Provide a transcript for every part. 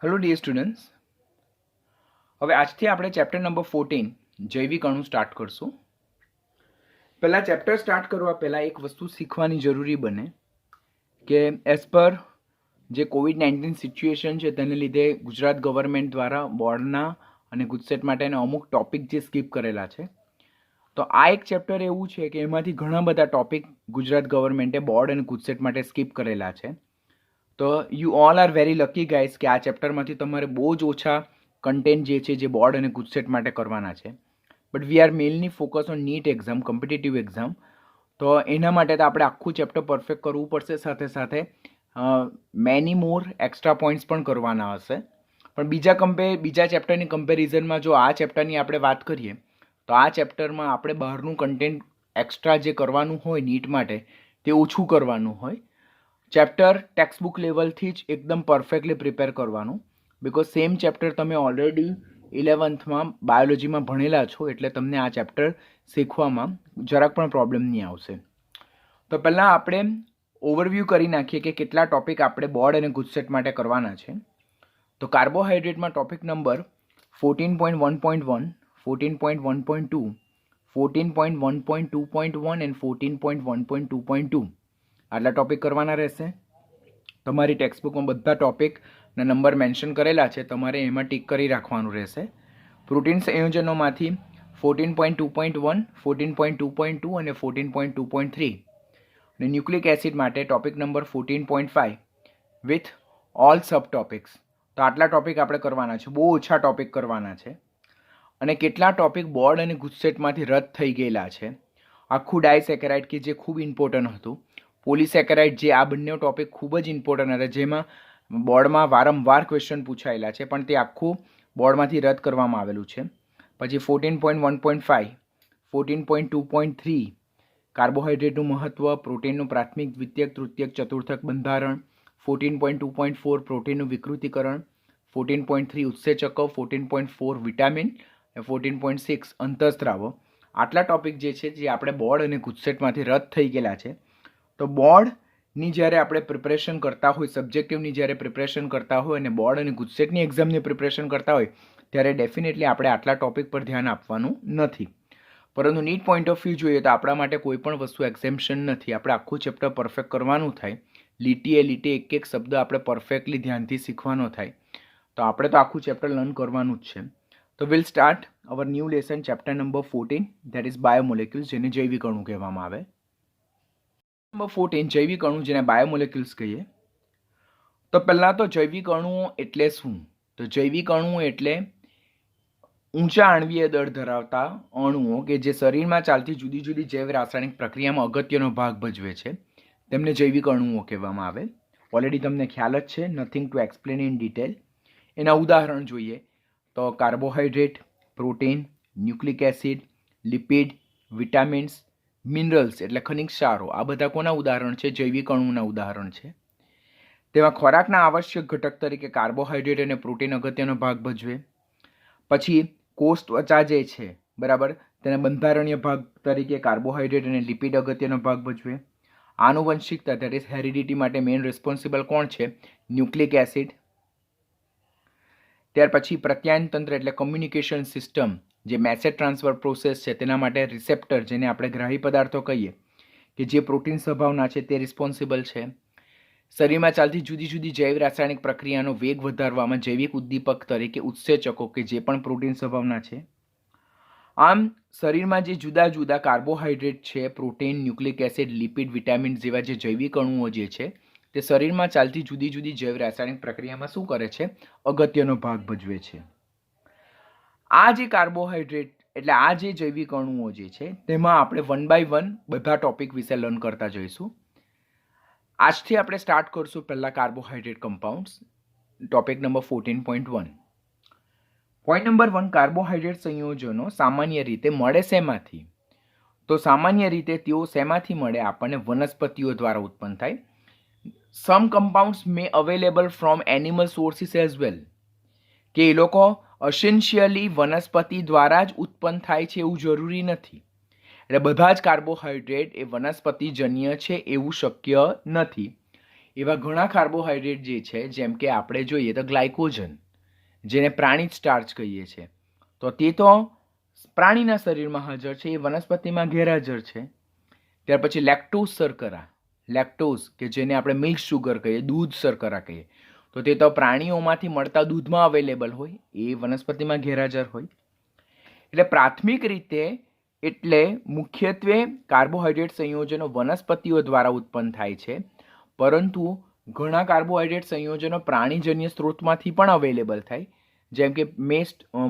Hello dear students, હવે આજથી આપણે ચેપ્ટર નંબર 14 જૈવિક અણુ સ્ટાર્ટ કરશું. પહેલાં ચેપ્ટર સ્ટાર્ટ કરવા પહેલાં એક વસ્તુ શીખવાની જરૂરી બને કે એઝ પર જે કોવિડ-19 સિચ્યુએશન છે તેને લીધે ગુજરાત ગવર્મેન્ટ દ્વારા બોર્ડના અને ગુજસેટ માટેના અમુક ટોપિક જે સ્કીપ કરેલા છે, તો આ એક ચેપ્ટર એવું છે કે એમાંથી ઘણા બધા ટોપિક ગુજરાત ગવર્મેન્ટે બોર્ડ અને ગુજસેટ માટે સ્કીપ કરેલા છે. તો you all are very lucky guys કે આ ચેપ્ટરમાંથી તમારે બહુ જ ઓછા કન્ટેન્ટ જે છે જે બોર્ડ અને ગુજસેટ માટે કરવાના છે. But we are mainly focus on NEET exam, competitive exam. તો એના માટે તો આપણે આખું ચેપ્ટર પરફેક્ટ કરવું પડશે, સાથે સાથે મેની મોર એક્સ્ટ્રા પોઈન્ટ્સ પણ કરવાના હશે. પણ બીજા ચેપ્ટરની કમ્પેરિઝનમાં જો આ ચેપ્ટરની આપણે વાત કરીએ તો આ ચેપ્ટરમાં આપણે બહારનું કન્ટેન્ટ એક્સ્ટ્રા જે કરવાનું હોય નીટ માટે તે ઓછું કરવાનું હોય. ચેપ્ટર ટેક્સ્ટબુક લેવલથી જ એકદમ પરફેક્ટલી પ્રિપેર કરવાનું, બિકોઝ સેમ ચેપ્ટર તમે ઓલરેડી 11થમાં બાયોલોજીમાં ભણેલા છો, એટલે તમને આ ચેપ્ટર શીખવામાં જરાક પણ પ્રોબ્લેમ નહીં આવશે. તો પહેલાં આપણે ઓવરવ્યૂ કરી નાખીએ કે કેટલા ટોપિક આપણે બોર્ડ અને ગુજસેટ માટે કરવાના છે. તો કાર્બોહાઈડ્રેટમાં ટોપિક નંબર 14.1.1, 14.1.2, 14.1.2.1 એન્ડ 14.1.2.2 આટલા ટોપિક કરવાના રહેશે. તમારી ટેક્સ્ટબુકમાં બધા ટોપિકના નંબર મેન્શન કરેલા છે, તમારે એમાં ટીક કરી રાખવાનું રહેશે. પ્રોટીન સંયોજનોમાંથી 14.2.1, 14.2.2 અને 14.2.3 અને ન્યુક્લિક એસિડ માટે topic number 14.5 with all sub topics. તો આટલા ટોપિક આપણે કરવાના છે, બહુ ઓછા ટોપિક કરવાના છે. અને કેટલા ટોપિક બોર્ડ અને ગુજસેટમાંથી રદ થઈ ગયેલા છે. આખું ડાયસેકેરાઇડ કે જે ખૂબ ઇમ્પોર્ટન્ટ હતું, પોલિસેકેરાઇડ જે આ બંને ટોપિક ખૂબ જ ઇમ્પોર્ટન્ટ હતા, જેમાં બોર્ડમાં વારંવાર ક્વેશ્ચન પૂછાયેલા છે, પણ તે આખું બોર્ડમાંથી રદ કરવામાં આવેલું છે. પછી 14.1.5, 14.2.3 કાર્બોહાઈડ્રેટનું મહત્વ, પ્રોટીનનું પ્રાથમિક, દ્વિતીયક, તૃતીયક, ચતુર્થક બંધારણ, 14.2.4 પ્રોટીનનું વિકૃતિકરણ, 14.3 ઉત્સેચકો, 14.4 વિટામિન, 14.6 અંતઃસ્ત્રાવો. આટલા ટોપિક જે છે જે આપણે બોર્ડ અને ગુજસેટમાંથી રદ થઈ ગયેલા છે. તો બોર્ડની જ્યારે આપણે પ્રિપરેશન કરતા હોય, સબ્જેક્ટિવની જ્યારે પ્રિપરેશન કરતા હોય અને બોર્ડ અને ગુજસેટની એક્ઝામની પ્રિપરેશન કરતા હોય, ત્યારે ડેફિનેટલી આપણે આટલા ટોપિક પર ધ્યાન આપવાનું નથી. પરંતુ નીટ પોઈન્ટ ઓફ વ્યૂ જોઈએ તો આપણા માટે કોઈ પણ વસ્તુ એક્ઝેમ્પશન નથી. આપણે આખું ચેપ્ટર પરફેક્ટ કરવાનું થાય, લીટીએ લીટે એક એક શબ્દ આપણે પરફેક્ટલી ધ્યાનથી શીખવાનો થાય. તો આપણે તો આખું ચેપ્ટર લર્ન કરવાનું જ છે. તો will start our new lesson, chapter number 14, that is biomolecules, જેને જૈવિક અણુ કહેવામાં આવે. નંબર 14 જૈવિક અણુ, જેને બાયોમોલેક્યુલ્સ કહીએ. તો પહેલાં તો જૈવિક અણુઓ એટલે શું? તો જૈવિક અણુઓ એટલે ઊંચા આણ્વીય દળ ધરાવતા અણુઓ કે જે શરીરમાં ચાલતી જુદી જુદી જૈવ રાસાયણિક પ્રક્રિયામાં અગત્યનો ભાગ ભજવે છે, તેમને જૈવિક અણુઓ કહેવામાં આવે. ઓલરેડી તમને ખ્યાલ જ છે, nothing to explain in detail. એના ઉદાહરણ જોઈએ તો carbohydrate, protein, nucleic acid, lipid, vitamins, minerals એટલે ખનિજ ક્ષારો, આ બધા કોના ઉદાહરણ છે? જૈવિક અણુના ઉદાહરણ છે. તેમાં ખોરાકના આવશ્યક ઘટક તરીકે કાર્બોહાઈડ્રેટ અને પ્રોટીન અગત્યનો ભાગ ભજવે. પછી કોષ ત્વચા જે છે, બરાબર, તેના બંધારણીય ભાગ તરીકે કાર્બોહાઈડ્રેટ અને લિપિડ અગત્યનો ભાગ ભજવે. આનુવંશિકતા, ધેટ ઇઝ હેરિડિટી માટે મેઇન રિસ્પોન્સિબલ કોણ છે? Nucleic acid. ત્યાર પછી પ્રત્યાયન તંત્ર એટલે કમ્યુનિકેશન સિસ્ટમ, જે મેસેજ ટ્રાન્સફર પ્રોસેસ છે, તેના માટે રિસેપ્ટર, જેને આપણે ગ્રાહી પદાર્થો કહીએ, કે જે પ્રોટીન સ્વભાવના છે તે રિસ્પોન્સિબલ છે. શરીરમાં ચાલતી જુદી જુદી જૈવ રાસાયણિક પ્રક્રિયાનો વેગ વધારવામાં જૈવિક ઉદ્દીપક તરીકે ઉત્સેચકો, કે જે પણ પ્રોટીન સ્વભાવના છે. આમ શરીરમાં જે જુદા જુદા કાર્બોહાઈડ્રેટ છે, protein, nucleic acid, lipid, vitamin જેવા જે જૈવિક અણુઓ જે છે, તે શરીરમાં ચાલતી જુદી જુદી જૈવ રાસાયણિક પ્રક્રિયામાં શું કરે છે? અગત્યનો ભાગ ભજવે છે. આ જે કાર્બોહાઈડ્રેટ એટલે આ જે જૈવિક અણુઓ જે છે, તેમાં આપણે 1 by 1 બધા ટોપિક વિશે લર્ન કરતા જઈશું. આજથી આપણે સ્ટાર્ટ કરશું પહેલા carbohydrate compounds, topic number 14.1. Point number 1, carbohydrate સંયોજનો સામાન્ય રીતે મળે શેમાંથી? તો સામાન્ય રીતે તેઓ શેમાંથી મળે? આપણને વનસ્પતિઓ દ્વારા ઉત્પન્ન થાય. Some compounds may available from animal sources as well, કે એ લોકો અસેન્શિયલી વનસ્પતિ દ્વારા જ ઉત્પન્ન થાય છે એવું જરૂરી નથી. એટલે બધા જ કાર્બોહાઈડ્રેટ એ વનસ્પતિજન્ય છે એવું શક્ય નથી. એવા ઘણા કાર્બોહાઈડ્રેટ જે છે, જેમ કે આપણે જોઈએ તો ગ્લાયકોજન, જેને પ્રાણી સ્ટાર્ચ કહીએ છીએ, તો તે તો પ્રાણીના શરીરમાં હાજર છે, એ વનસ્પતિમાં ગેરહાજર છે. ત્યાર પછી લેક્ટોઝ શર્કરા, લેક્ટોઝ કે જેને આપણે મિલ્ક શુગર કહીએ, દૂધ શર્કરા કહીએ, તો તે તો પ્રાણીઓમાંથી મળતા દૂધમાં અવેલેબલ હોય, એ વનસ્પતિમાં ગેરહાજર હોય. એટલે પ્રાથમિક રીતે એટલે મુખ્યત્વે કાર્બોહાઈડ્રેટ સંયોજનો વનસ્પતિઓ દ્વારા ઉત્પન્ન થાય છે, પરંતુ ઘણા કાર્બોહાઈડ્રેટ સંયોજનો પ્રાણીજન્ય સ્ત્રોતમાંથી પણ અવેલેબલ થાય, જેમ કે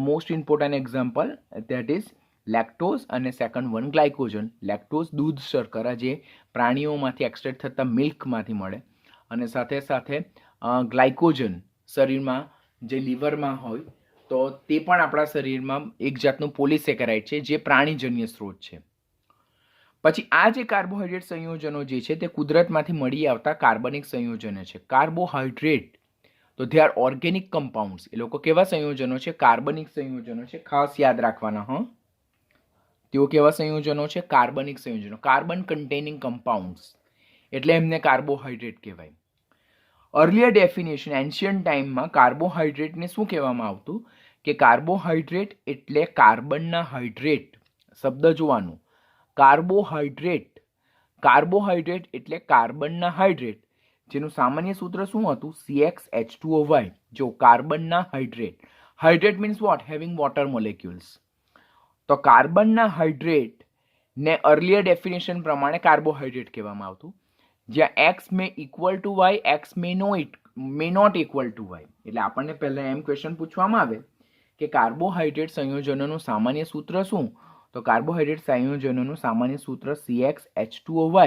most important example that is lactose અને સેકન્ડ વન ગ્લાયકોજન. લેક્ટોઝ દૂધ શર્કરા જે પ્રાણીઓમાંથી એક્સટ્રેક્ટ થતા મિલ્કમાંથી મળે, અને સાથે સાથે ગ્લાયકોજન શરીરમાં જે લીવરમાં હોય તો તે પણ આપણા શરીરમાં એક જાતનું પોલિસેકેરાઇડ છે, જે પ્રાણીજન્ય સ્ત્રોત છે. પછી આ જે કાર્બોહાઈડ્રેટ સંયોજનો જે છે તે કુદરતમાંથી મળી આવતા કાર્બનિક સંયોજનો છે. કાર્બોહાઈડ્રેટ તો દે આર ઓર્ગેનિક કમ્પાઉન્ડ્સ. એ લોકો કેવા સંયોજનો છે? કાર્બનિક સંયોજનો છે. ખાસ યાદ રાખવાના. તેઓ કેવા સંયોજનો છે? કાર્બનિક સંયોજનો, કાર્બન કન્ટેનિંગ કમ્પાઉન્ડ્સ, એટલે એમને કાર્બોહાઈડ્રેટ કહેવાય. અર્લિયર ડેફિનેશન એન્શિયન્ટ ટાઈમમાં કાર્બોહાઈડ્રેટને શું કહેવામાં આવતું કે કાર્બોહાઈડ્રેટ એટલે કાર્બનના હાઇડ્રેટ. શબ્દ જોવાનું, કાર્બોહાઈડ્રેટ, કાર્બોહાઈડ્રેટ એટલે કાર્બનના હાઇડ્રેટ, જેનું સામાન્ય સૂત્ર શું હતું? CxH2O. જો કાર્બનના hydrate, hydrate means what? Having water molecules. તો કાર્બનના હાઇડ્રેટ ને અર્લિયર ડેફિનેશન પ્રમાણે કાર્બોહાઈડ્રેટ કહેવામાં આવતું, જ્યાં x may equal to y, x may not equal to y. એટલે આપણને પહેલા એમ ક્વેશ્ચન પૂછવામાં આવે કે કાર્બોહાઈડ્રેટ સંયોજનોનું સામાન્ય સૂત્ર શું? તો કાર્બોહાઈડ્રેટ સંયોજનોનું સામાન્ય સૂત્ર CxH2O,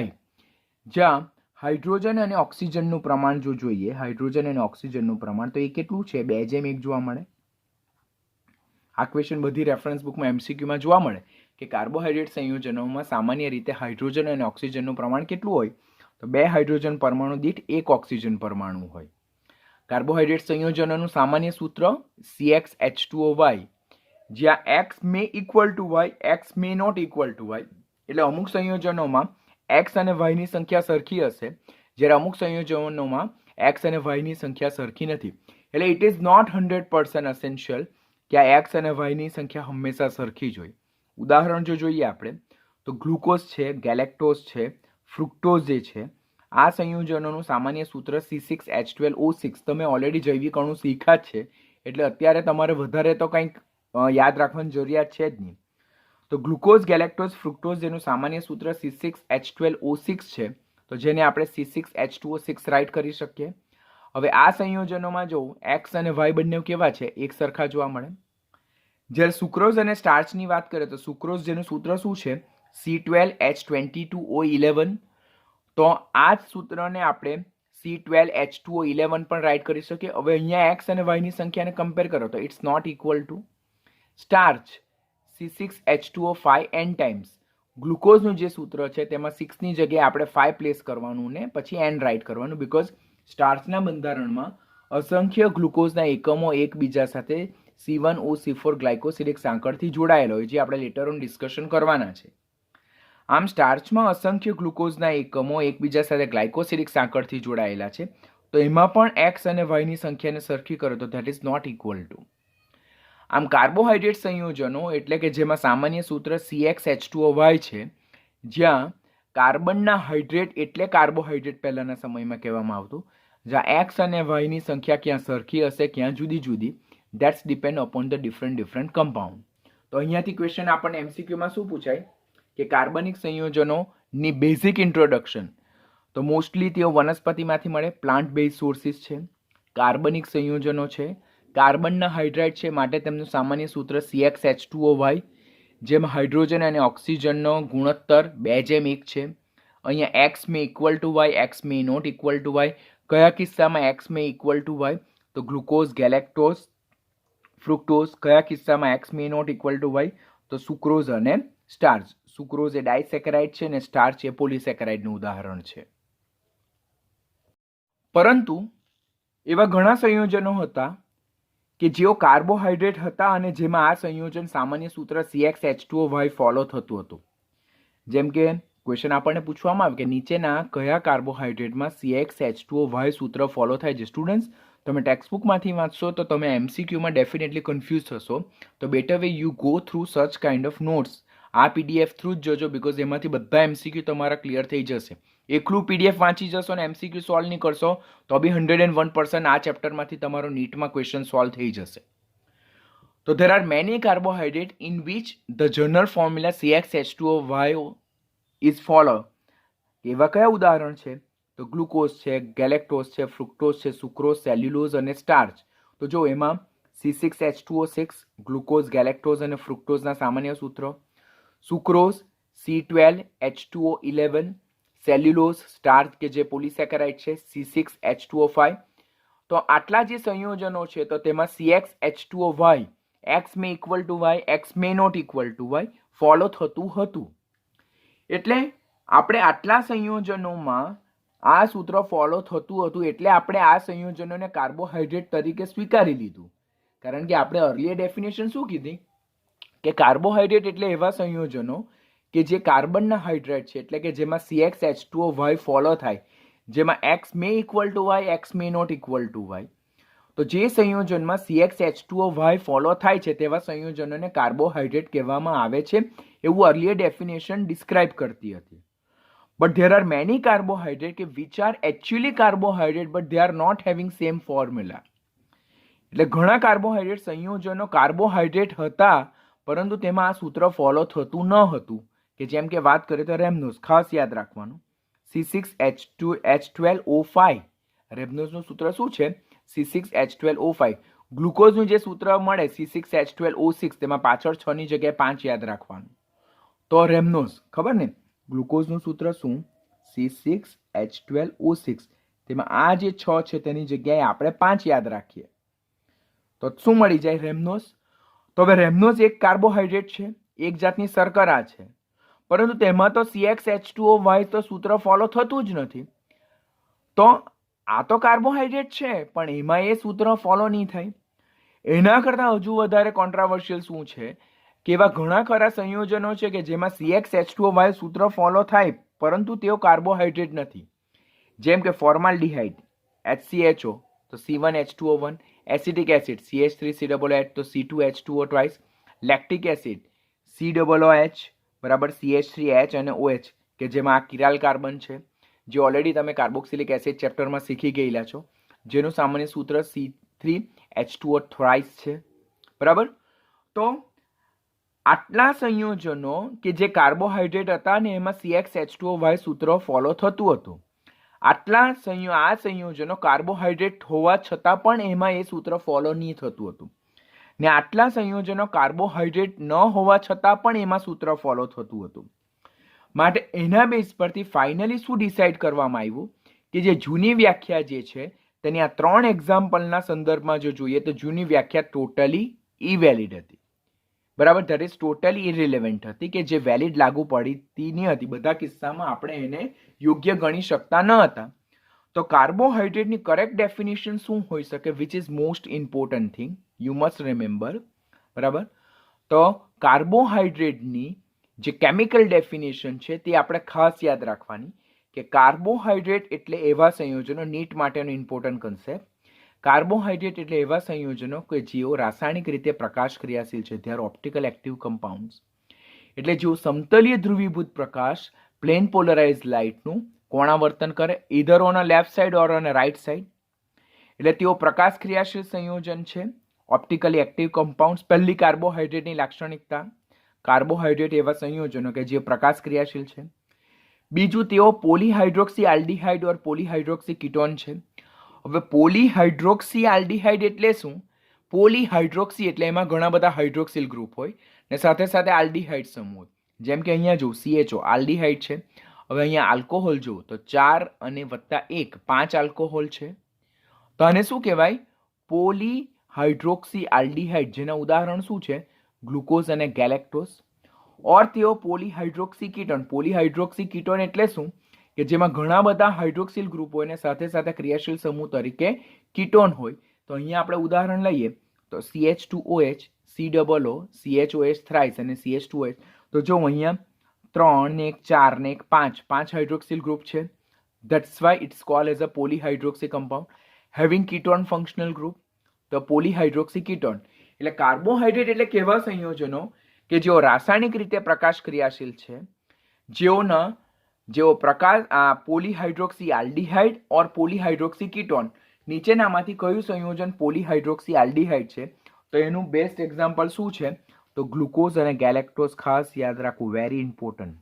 જ્યાં હાઇડ્રોજન અને ઓક્સિજનનું પ્રમાણ જો જોઈએ, હાઇડ્રોજન અને ઓક્સિજનનું પ્રમાણ તો એ કેટલું છે? 2:1 જોવા મળે. આ ક્વેશ્ચન બધી રેફરન્સ બુકમાં MCQમાં જોવા મળે કે કાર્બોહાઈડ્રેટ સંયોજનોમાં સામાન્ય રીતે હાઇડ્રોજન અને ઓક્સિજનનું પ્રમાણ કેટલું હોય? તો 2 હાઇડ્રોજન પરમાણુ દીઠ 1 ઓક્સિજન પરમાણુ હોય. કાર્બોહાઈડ્રેટ સંયોજનોનું સામાન્ય સૂત્ર CxH2O, જ્યાં x may equal to y, x may not equal to y. એટલે અમુક સંયોજનોમાં એક્સ અને વાયની સંખ્યા સરખી હશે, જ્યારે અમુક સંયોજનોમાં એક્સ અને વાયની સંખ્યા સરખી નથી. એટલે ઇટ ઇઝ નોટ 100% એસેન્શિયલ કે આ એક્સ અને વાયની સંખ્યા હંમેશા સરખી જ હોય. ઉદાહરણ જો જોઈએ આપણે તો ગ્લુકોઝ છે, ગેલેક્ટોઝ છે, ફ્રુક્ટોઝ જે છે, આ સંયોજનોનું સામાન્ય સૂત્ર C6H12O6. તમે ઓલરેડી જૈવિક અણુ શીખ્યા જ છે, એટલે અત્યારે તમારે વધારે તો કંઈક યાદ રાખવાની જરૂરિયાત છે જ નહીં. તો ગ્લુકોઝ, ગેલેક્ટોઝ, ફ્રુક્ટોઝ જેનું સામાન્ય સૂત્ર C6H12O6 છે, તો જેને આપણે C6H2O6 રાઇટ કરી શકીએ. હવે આ સંયોજનોમાં જો એક્સ અને વાય બંને કેવા છે? એક સરખા જોવા મળે. જ્યારે સુક્રોઝ અને સ્ટાર્ચની વાત કરીએ તો સુક્રોઝ જેનું સૂત્ર શું છે? C12H22O11. તો આ જ સૂત્રને આપણે C12H2O11 પણ રાઇટ કરી શકીએ. હવે અહીંયા એક્સ અને વાયની સંખ્યાને કમ્પેર કરો તો it's not equal to. Starch C6H2O5 n times. ગ્લુકોઝનું જે સૂત્ર છે તેમાં 6ની જગ્યાએ આપણે 5 પ્લેસ કરવાનું ને પછી n રાઇટ કરવાનું, બીકોઝ સ્ટાર્ચના બંધારણમાં અસંખ્ય ગ્લુકોઝના એકમો એકબીજા સાથે C1O4 ગ્લાયકોસિલિક સાંકળથી જોડાયેલા હોય, જે આપણે લેટર ઓન ડિસ્કશન કરવાના છે. આમ સ્ટાર્ચમાં અસંખ્ય ગ્લુકોઝના એકમો એકબીજા સાથે ગ્લાયકોસિલિક સાંકળથી જોડાયેલા છે, તો એમાં પણ એક્સ અને વાયની સંખ્યાને સરખી કરો તો that is not equal to. આમ કાર્બોહાઈડ્રેટ સંયોજનો એટલે કે જેમાં સામાન્ય સૂત્ર CxH2O છે, જ્યાં કાર્બનના હાઇડ્રેટ એટલે કાર્બોહાઈડ્રેટ પહેલાના સમયમાં કહેવામાં આવતું, જ્યાં એક્સ અને વાયની સંખ્યા ક્યાં સરખી હશે, ક્યાં જુદી જુદી, that's depend upon the different compound. તો અહીંયાથી ક્વેશ્ચન આપણને MCQમાં શું પૂછાય કે કાર્બનિક સંયોજનોની બેઝિક ઇન્ટ્રોડક્શન. તો મોસ્ટલી તેઓ વનસ્પતિમાંથી મળે, પ્લાન્ટ બેઝ સોર્સિસ છે. કાર્બનિક સંયોજનો છે, કાર્બનના હાઇડ્રેટ છે, માટે તેમનું સામાન્ય સૂત્ર CxH2O, જેમાં હાઇડ્રોજન અને ઓક્સિજનનો ગુણોત્તર 2:1 છે. અહીંયા x may equal to y, x may not equal to y. કયા કિસ્સામાં x may equal to y? તો ગ્લુકોઝ, ગેલેક્ટોઝ, ફ્રુક્ટોઝ. કયા કિસ્સામાં x may not equal to y? તો સુક્રોઝ અને સ્ટાર્ચ. સુક્રોઝ એ ડાયસેકેરાઇડ છે અને સ્ટાર્ચ એ પોલિસેકેરાઇડનું ઉદાહરણ છે. પરંતુ એવા ઘણા સંયોજનો હતા કે જેઓ કાર્બોહાઈડ્રેટ હતા અને જેમાં આ સંયોજન સામાન્ય સૂત્ર CxH2O ફોલો થતું હતું. જેમ કે ક્વેશ્ચન આપણને પૂછવામાં આવે કે નીચેના કયા કાર્બોહાઈડ્રેટમાં CXH2O સૂત્ર ફોલો થાય છે? સ્ટુડન્ટ્સ, તમે ટેક્સ્ટબુકમાંથી વાંચશો તો તમે MCQમાં ડેફિનેટલી કન્ફ્યુઝ થશો. તો better way you go through such kind of notes. આ PDF થ્રુ જ જોજો, બિકોઝ એમાંથી બધા MCQ તમારા ક્લિયર થઈ જશે. એકલું PDF વાંચી જશો ને MCQ સોલ્વ નહીં કરશો તો બી 101% આ ચેપ્ટરમાંથી તમારો નીટમાં ક્વેશ્ચન સોલ્વ થઈ જશે. તો there are many carbohydrates in which the general formula CXH2O is follow. એવા કયા ઉદાહરણ છે? તો ગ્લુકોઝ છે, ગેલેક્ટોઝ છે, ફ્રુક્ટોઝ છે, સુક્રોઝ, સેલ્યુલોઝ અને સ્ટાર્ચ. તો જો એમાં C6H2O6, ગ્લુકોઝ, ગેલેક્ટોઝ અને ફ્રુક્ટોઝના સામાન્ય સૂત્રો, સુક્રોઝ C12H2O11, સેલ્યુલોઝ, સ્ટાર્ચ કે જે પોલિસેકેરાઇડ છે C6H2O5. તો આટલા જે સંયોજનો છે તો તેમાં CXH2O X may equal to Y, X may not equal to Y follow થતું હતું. એટલે આપણે આટલા સંયોજનોમાં આ સૂત્ર ફોલો થતું હતું એટલે આપણે આ સંયોજનોને કાર્બોહાઈડ્રેટ તરીકે સ્વીકારી લીધું. કારણ કે આપણે અર્લીયર ડેફિનેશન શું કીધી કે કાર્બોહાઈડ્રેટ એટલે એવા સંયોજનો કે જે કાર્બનના હાઇડ્રેટ છે, એટલે કે જેમાં CXH2O ફોલો થાય, જેમાં X may equal to Y, X may not equal to Y. તો જે સંયોજનમાં CXH2O ફોલો થાય છે તેવા સંયોજનોને કાર્બોહાઈડ્રેટ કહેવામાં આવે છે, એવું અર્લીયર ડેફિનેશન ડિસ્ક્રાઇબ કરતી હતી. But there are many carbohydrate કે which are actually carbohydrate but they are not having same formula. એટલે ઘણા કાર્બોહાઈડ્રેટ સંયોજનો કાર્બોહાઈડ્રેટ હતા પરંતુ તેમાં આ સૂત્ર ફોલો થતું ન હતું. કે જેમ કે વાત કરીએ તો રેમનોઝ, ખાસ યાદ રાખવાનું, C6H12O5. રેમનોઝનું સૂત્ર શું છે? C6H12O5. ગ્લુકોઝનું જે સૂત્ર મળે C6H12O6, તેમાં પાછળ 6 ની જગ્યાએ 5 યાદ રાખવાનું. તો રેમનોઝ ખબર ને, ગ્લુકોઝનું સૂત્ર શું? C6H12O6. તેમાં આ જે 6 છે તેની જગ્યાએ આપણે 5 યાદ રાખીએ તો શું મળી જાય? રેમનોઝ. તો હવે રેમનોઝ એક કાર્બોહાઈડ્રેટ છે, એક જાતની શર્કરા છે, પરંતુ તેમાં તો CXH2O તો સૂત્ર ફોલો થતું જ નથી. તો આ તો કાર્બોહાઈડ્રેટ છે પણ એમાં એ સૂત્ર ફોલો નહીં થાય. એના કરતાં હજુ વધારે કોન્ટ્રાવર્શિયલ શું છે કે એવા ઘણા ખરા સંયોજનો છે કે જેમાં CXH2O સૂત્ર ફોલો થાય પરંતુ તેઓ કાર્બોહાઈડ્રેટ નથી. જેમ કે ફોર્માલ્ડિહાઇડ HCHO તો C1H2O1, એસિટિક એસિડ CH3COOH તો C2H2O twice, lactic acid COOH બરાબર CH3H અને OH કે જેમાં આ કિરાલ કાર્બન છે, જે ઓલરેડી તમે કાર્બોક્સિલિક એસિડ ચેપ્ટરમાં શીખી ગયેલા છો, જેનું સામાન્ય સૂત્ર C3H2O થ્રાઇસ છે. બરાબર. તો આટલા સંયોજનો કે જે કાર્બોહાઈડ્રેટ હતા ને એમાં CXH2O સૂત્ર ફોલો થતું હતું. આ સંયોજનો કાર્બોહાઈડ્રેટ હોવા છતાં પણ એમાં એ સૂત્ર ફોલો નહીં થતું હતું. ને આટલા સંયોજનો કાર્બોહાઈડ્રેટ ન હોવા છતાં પણ એમાં સૂત્ર ફોલો થતું હતું. માટે એના બેઝ પરથી ફાઇનલી શું ડિસાઇડ કરવામાં આવ્યું કે જે જૂની વ્યાખ્યા જે છે તેની આ 3 એક્ઝામ્પલના સંદર્ભમાં જો જોઈએ તો જૂની વ્યાખ્યા ટોટલી ઇવેલિડ હતી. બરાબર, ધેટ ઇઝ ટોટલી ઇરિલેવન્ટ હતી કે જે વેલિડ લાગુ પડતી નહીં હતી. બધા કિસ્સામાં આપણે એને યોગ્ય ગણી શકતા ન હતા. તો કાર્બોહાઈડ્રેટની કરેક્ટ ડેફિનેશન શું હોઈ શકે, which is most important thing you must remember. બરાબર. તો કાર્બોહાઈડ્રેટની જે કેમિકલ ડેફિનેશન છે તે આપણે ખાસ યાદ રાખવાની કે કાર્બોહાઈડ્રેટ એટલે એવા સંયોજનો, નીટ માટેનો ઇમ્પોર્ટન્ટ કન્સેપ્ટ. કાર્બોહાઈડ્રેટ એટલે એવા સંયોજનો કે જેઓ રાસાયણિક રીતે પ્રકાશ ક્રિયાશીલ છે, they are optical active compounds. એટલે જેઓ સમતલીય ધ્રુવીભૂત પ્રકાશ, પ્લેન પોલરાઇઝ લાઇટનું કોણાવર્તન કરે, either on a left side or on a right side. એટલે તેઓ પ્રકાશ ક્રિયાશીલ સંયોજન છે, ઓપ્ટિકલી એક્ટિવ કમ્પાઉન્ડ્સ. પહેલી કાર્બોહાઈડ્રેટની લાક્ષણિકતા, કાર્બોહાઈડ્રેટ એવા સંયોજનો કે જે પ્રકાશ ક્રિયાશીલ છે. બીજું, તેઓ પોલીહાઇડ્રોક્સી આલ્ડીહાઇડ ઓર પોલીહાઇડ્રોક્સી કીટોન છે. હવે પોલીહાઇડ્રોક્સી આલ્ડીહાઇડ એટલે શું? પોલીહાઇડ્રોક્સી એટલે એમાં ઘણા બધા હાઇડ્રોક્સિલ ગ્રુપ હોય ને સાથે સાથે આલ્ડીહાઇડ સમૂહ. જેમ કે અહીંયા જો CHO આલ્ડીહાઇડ છે. હવે અહીંયા આલ્કોહોલ જો તો 4 અને +1 5 આલ્કોહોલ છે. તો આને શું કહેવાય? પોલીહાઇડ્રોક્સી આલ્ડીહાઇડ, જેના ઉદાહરણ શું છે? ગ્લુકોઝ અને ગેલેક્ટોઝ. ઓર તેઓ પોલીહાઇડ્રોક્સી કીટોન. પોલીહાઇડ્રોક્સી કીટોન એટલે શું? કે જેમાં ઘણા બધા હાઇડ્રોક્સિલ ગ્રુપ હોય ને સાથે સાથે ક્રિયાશીલ સમૂહ તરીકે કીટોન હોય. તો અહીંયા આપણે ઉદાહરણ લઈએ તો CH2OH, COO, CHOH થ્રાઇસ અને CH2OH. તો જો અહીંયા 3 ને 1 4 ને 1 5 5 હાઇડ્રોક્સિલ ગ્રુપ છે. That's why it's called as a polyhydroxy compound having ketone functional group. તો પોલીહાઇડ્રોક્સી કીટોન એટલે કાર્બોહાઈડ્રેટ એટલે કેવા સંયોજનો કે જેઓ રાસાયણિક રીતે પ્રકાશ ક્રિયાશીલ છે, જેઓ પ્રકાશ પોલીહાઇડ્રોક્સી આલ્ડીહાઇડ ઓર પોલીહાઇડ્રોક્સી કીટોન, નીચેનામાંથી કયું સંયોજન પોલીહાઇડ્રોક્સી આલ્ડીહાઇડ છે? તો એનું બેસ્ટ એક્ઝામ્પલ શું છે? તો ગ્લુકોઝ અને ગેલેક્ટોઝ. ખાસ યાદ રાખવું, વેરી ઇમ્પોર્ટન્ટ.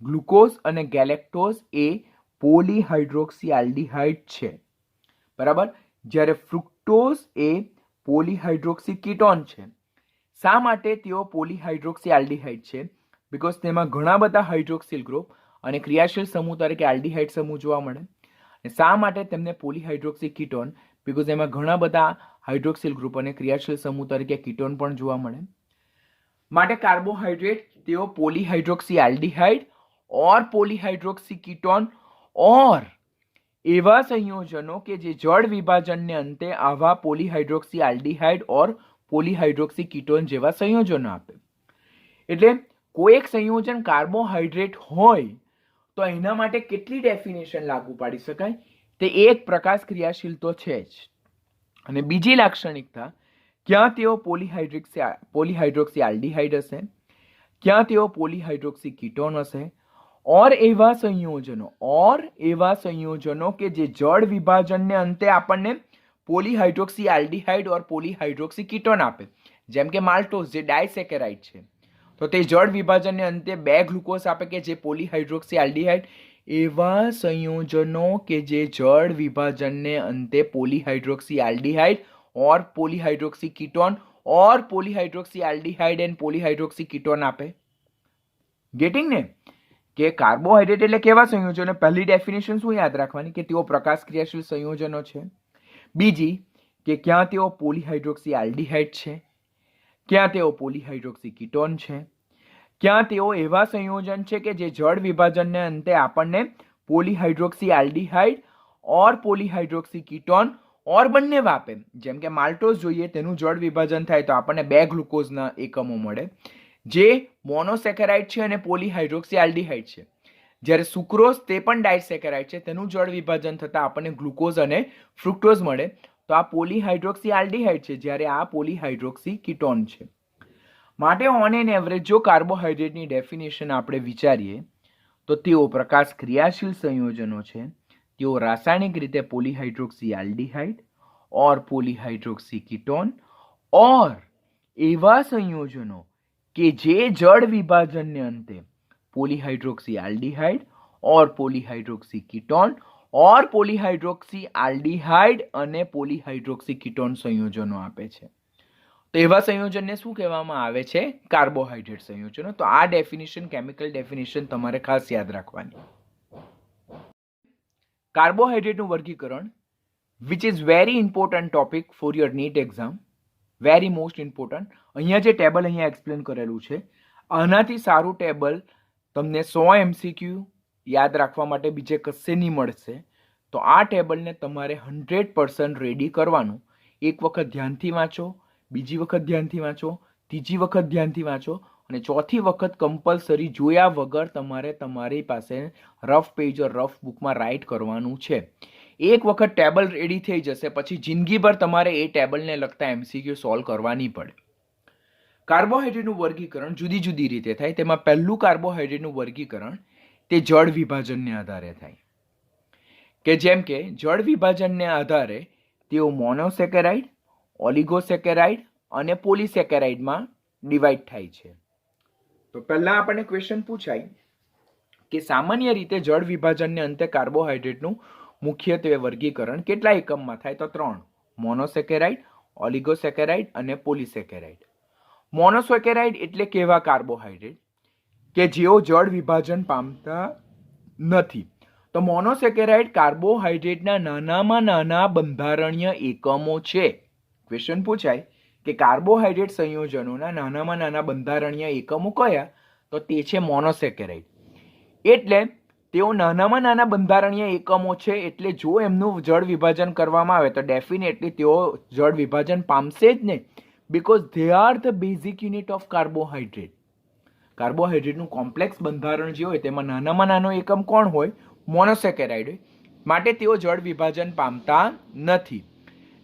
ગ્લુકોઝ અને ગેલેક્ટોઝ એ પોલીહાઇડ્રોક્સી આલ્ડીહાઇડ છે, બરાબર. જ્યારે ફ્રુક્ટોઝ એ પોલીહાઇડ્રોક્સી કીટોન છે. શા માટે તેઓ પોલીહાઇડ્રોક્સી આલ્ડીહાઇડ છે? બીકોઝ તેમાં ઘણા બધા હાઇડ્રોક્સિલ ગ્રુપ અને ક્રિયાશીલ સમૂહ તરીકે આલ્ડીહાઇડ સમૂહ જોવા મળે. અને શા માટે તેમને પોલીહાઇડ્રોક્સી કીટોન? બીકોઝ એમાં ઘણા બધા હાઇડ્રોક્સિલ ગ્રુપ અને ક્રિયાશીલ સમૂહ તરીકે કીટોન પણ જોવા મળે. માટે કાર્બોહાઈડ્રેટ તેઓ પોલીહાઇડ્રોક્સી આલ્ડીહાઇડ ઓર પોલીહાઇડ્રોક્સી કીટોન ઓર એવા સંયોજનો કે જે જળ વિભાજનને અંતે આવા પોલીહાઇડ્રોક્સી આલ્ડીહાઇડ ઓર પોલીહાઇડ્રોક્સી કીટોન જેવા સંયોજનો આપે. એટલે કોઈ એક સંયોજન કાર્બોહાઈડ્રેટ હોય તો એના માટે કેટલી ડેફિનેશન લાગુ પાડી શકાય? તે એક પ્રકાશ ક્રિયાશીલ તો છે જ. અને બીજી લાક્ષણિકતા, ક્યાં તેઓ પોલીહાઇડ્રોક્સી આલ્ડીહાઇડ હશે, ક્યાં તેઓ પોલીહાઇડ્રોક્સી કીટોન હશે, ઓર એવા સંયોજનો કે જે જળ વિભાજનને અંતે આપણને પોલીહાઇડ્રોક્સી આલ્ડીહાઇડ ઓર પોલીહાઇડ્રોક્સી કીટોન આપે. જેમ કે માલ્ટોઝ જે ડાયસેકેરાઇડ છે, તો તે જળ વિભાજનને અંતે 2 ગ્લુકોઝ આપે કે જે પોલીહાઇડ્રોક્સી આલ્ડીહાઇડ. એવા સંયોજનો કે જે જળ વિભાજનને અંતે polyhydroxy aldehyde or polyhydroxy ketone or polyhydroxy aldehyde and polyhydroxy ketone આપે. ગેટિંગ ને? કે કાર્બોહાઈડ્રેટ એટલે કેવા સંયોજનો? પહેલી ડેફિનેશન શું યાદ રાખવાની? કે તેઓ પ્રકાશ ક્રિયાશીલ સંયોજનો છે. બીજી કે ક્યાં તેઓ પોલીહાઇડ્રોક્સી આલ્ડીહાઇડ છે, ક્યાં તેઓ પોલીહાઇડ્રોક્સી કીટોન છે, ક્યાં તેઓ એવા સંયોજન છે કે જે જળ વિભાજનને અંતે આપણને પોલીહાઇડ્રોક્સી આલ્ડીહાઇડ ઓર પોલીહાઇડ્રોક્સી કીટોન ઓર બંને આપે. જેમ કે માલ્ટોઝ જોઈએ, તેનું જળ વિભાજન થાય તો આપણને 2 ગ્લુકોઝના એકમો મળે જે મોનોસેકેરાઇડ છે અને પોલીહાઇડ્રોક્સી આલ્ડીહાઇડ છે. જ્યારે સુક્રોઝ તે પણ ડાયસેકેરાઇડ છે, તેનું જળ વિભાજન થતાં આપણને ગ્લુકોઝ અને ફ્રુક્ટોઝ મળે. તો આ પોલીહાઇડ્રોક્સી આલ્ડીહાઇડ છે, જ્યારે આ પોલીહાઇડ્રોક્સી કીટોન છે. માટે ઓન એન એવરેજ જો કાર્બોહાઈડ્રેટની ડેફિનેશન આપણે વિચારીએ તો તેઓ પ્રકાશ ક્રિયાશીલ સંયોજનો છે. તેઓ રાસાયણિક રીતે પોલીહાઇડ્રોક્સી આલ્ડીહાઇડ ઓર પોલીહાઇડ્રોક્સી કીટોન ઓર એવા સંયોજનો કે જે જળ વિભાજનને અંતે polyhydroxy aldehyde or polyhydroxy ketone or polyhydroxy aldehyde અને પોલીહાઇડ્રોક્સી કીટોન સંયોજનો આપે છે. તો એવા સંયોજનને શું કહેવામાં આવે છે? કાર્બોહાઈડ્રેટ સંયોજનો. તો આ ડેફિનેશન, કેમિકલ ડેફિનેશન તમારે ખાસ યાદ રાખવાની. કાર્બોહાઈડ્રેટનું વર્ગીકરણ, which is very important topic for your NEET exam, very most important. અહીંયા જે ટેબલ અહીંયા એક્સપ્લેન કરેલું છે, આનાથી સારું ટેબલ તમને 100 MCQ યાદ રાખવા માટે બીજે કશે નહીં મળશે. તો આ ટેબલને તમારે 100% રેડી કરવાનું. એક વખત ધ્યાનથી વાંચો, બીજી વખત ધ્યાનથી વાંચો, ત્રીજી વખત ધ્યાનથી વાંચો અને ચોથી વખત કમ્પલસરી જોયા વગર તમારે તમારી પાસે રફ પેજ ઓર રફ બુકમાં રાઇટ કરવાનું છે. એક વખત ટેબલ રેડી થઈ જશે પછી જિંદગીભર તમારે એ ટેબલને લગતા MCQ સોલ્વ કરવા નહીં પડે. કાર્બોહાઈડ્રેટનું વર્ગીકરણ જુદી જુદી રીતે થાય. તેમાં પહેલું કાર્બોહાઈડ્રેટનું વર્ગીકરણ તે જળ વિભાજનને આધારે થાય. કે જેમ કે જળ વિભાજનને આધારે તેઓ મોનોસેકેરાઇડ, ઓલિગોસેકેરાઇડ અને પોલીસેકેરાઇડમાં ડિવાઈડ થાય છે. તો પહેલા આપણને ક્વેશ્ચન પૂછાય કે સામાન્ય રીતે જળ વિભાજનને અંતે કાર્બોહાઈડ્રેટનું મુખ્યત્વે વર્ગીકરણ કેટલા એકમમાં થાય? તો 3: મોનોસેકેરાઇડ, ઓલિગોસેકેરાઇડ અને પોલીસેકેરાઇડ. મોનોસેકેરાઇડ એટલે કેવા કાર્બોહાઈડ્રેટ કે જેઓ જળ વિભાજન પામતા નથી. તો મોનોસેકેરાઇડ કાર્બોહાઈડ્રેટના નાનામાં નાના બંધારણીય એકમો છે. ક્વેશ્ચન પૂછાય કે કાર્બોહાઈડ્રેટ સંયોજનોના નાનામાં નાના બંધારણીય એકમો કયા? તો તે છે મોનોસેકેરાઇડ. એટલે તેઓ નાનામાં નાના બંધારણીય એકમો છે, એટલે જો એમનું જળ વિભાજન કરવામાં આવે તો ડેફિનેટલી તેઓ જળ વિભાજન પામશે જ નહીં, because they are the basic unit of carbohydrate. કાર્બોહાઈડ્રેટનું કોમ્પ્લેક્સ બંધારણ જે હોય તેમાં નાનામાં નાનો એકમ કોણ હોય? મોનોસેકેરાઇડ હોય. માટે તેઓ જળ વિભાજન પામતા નથી.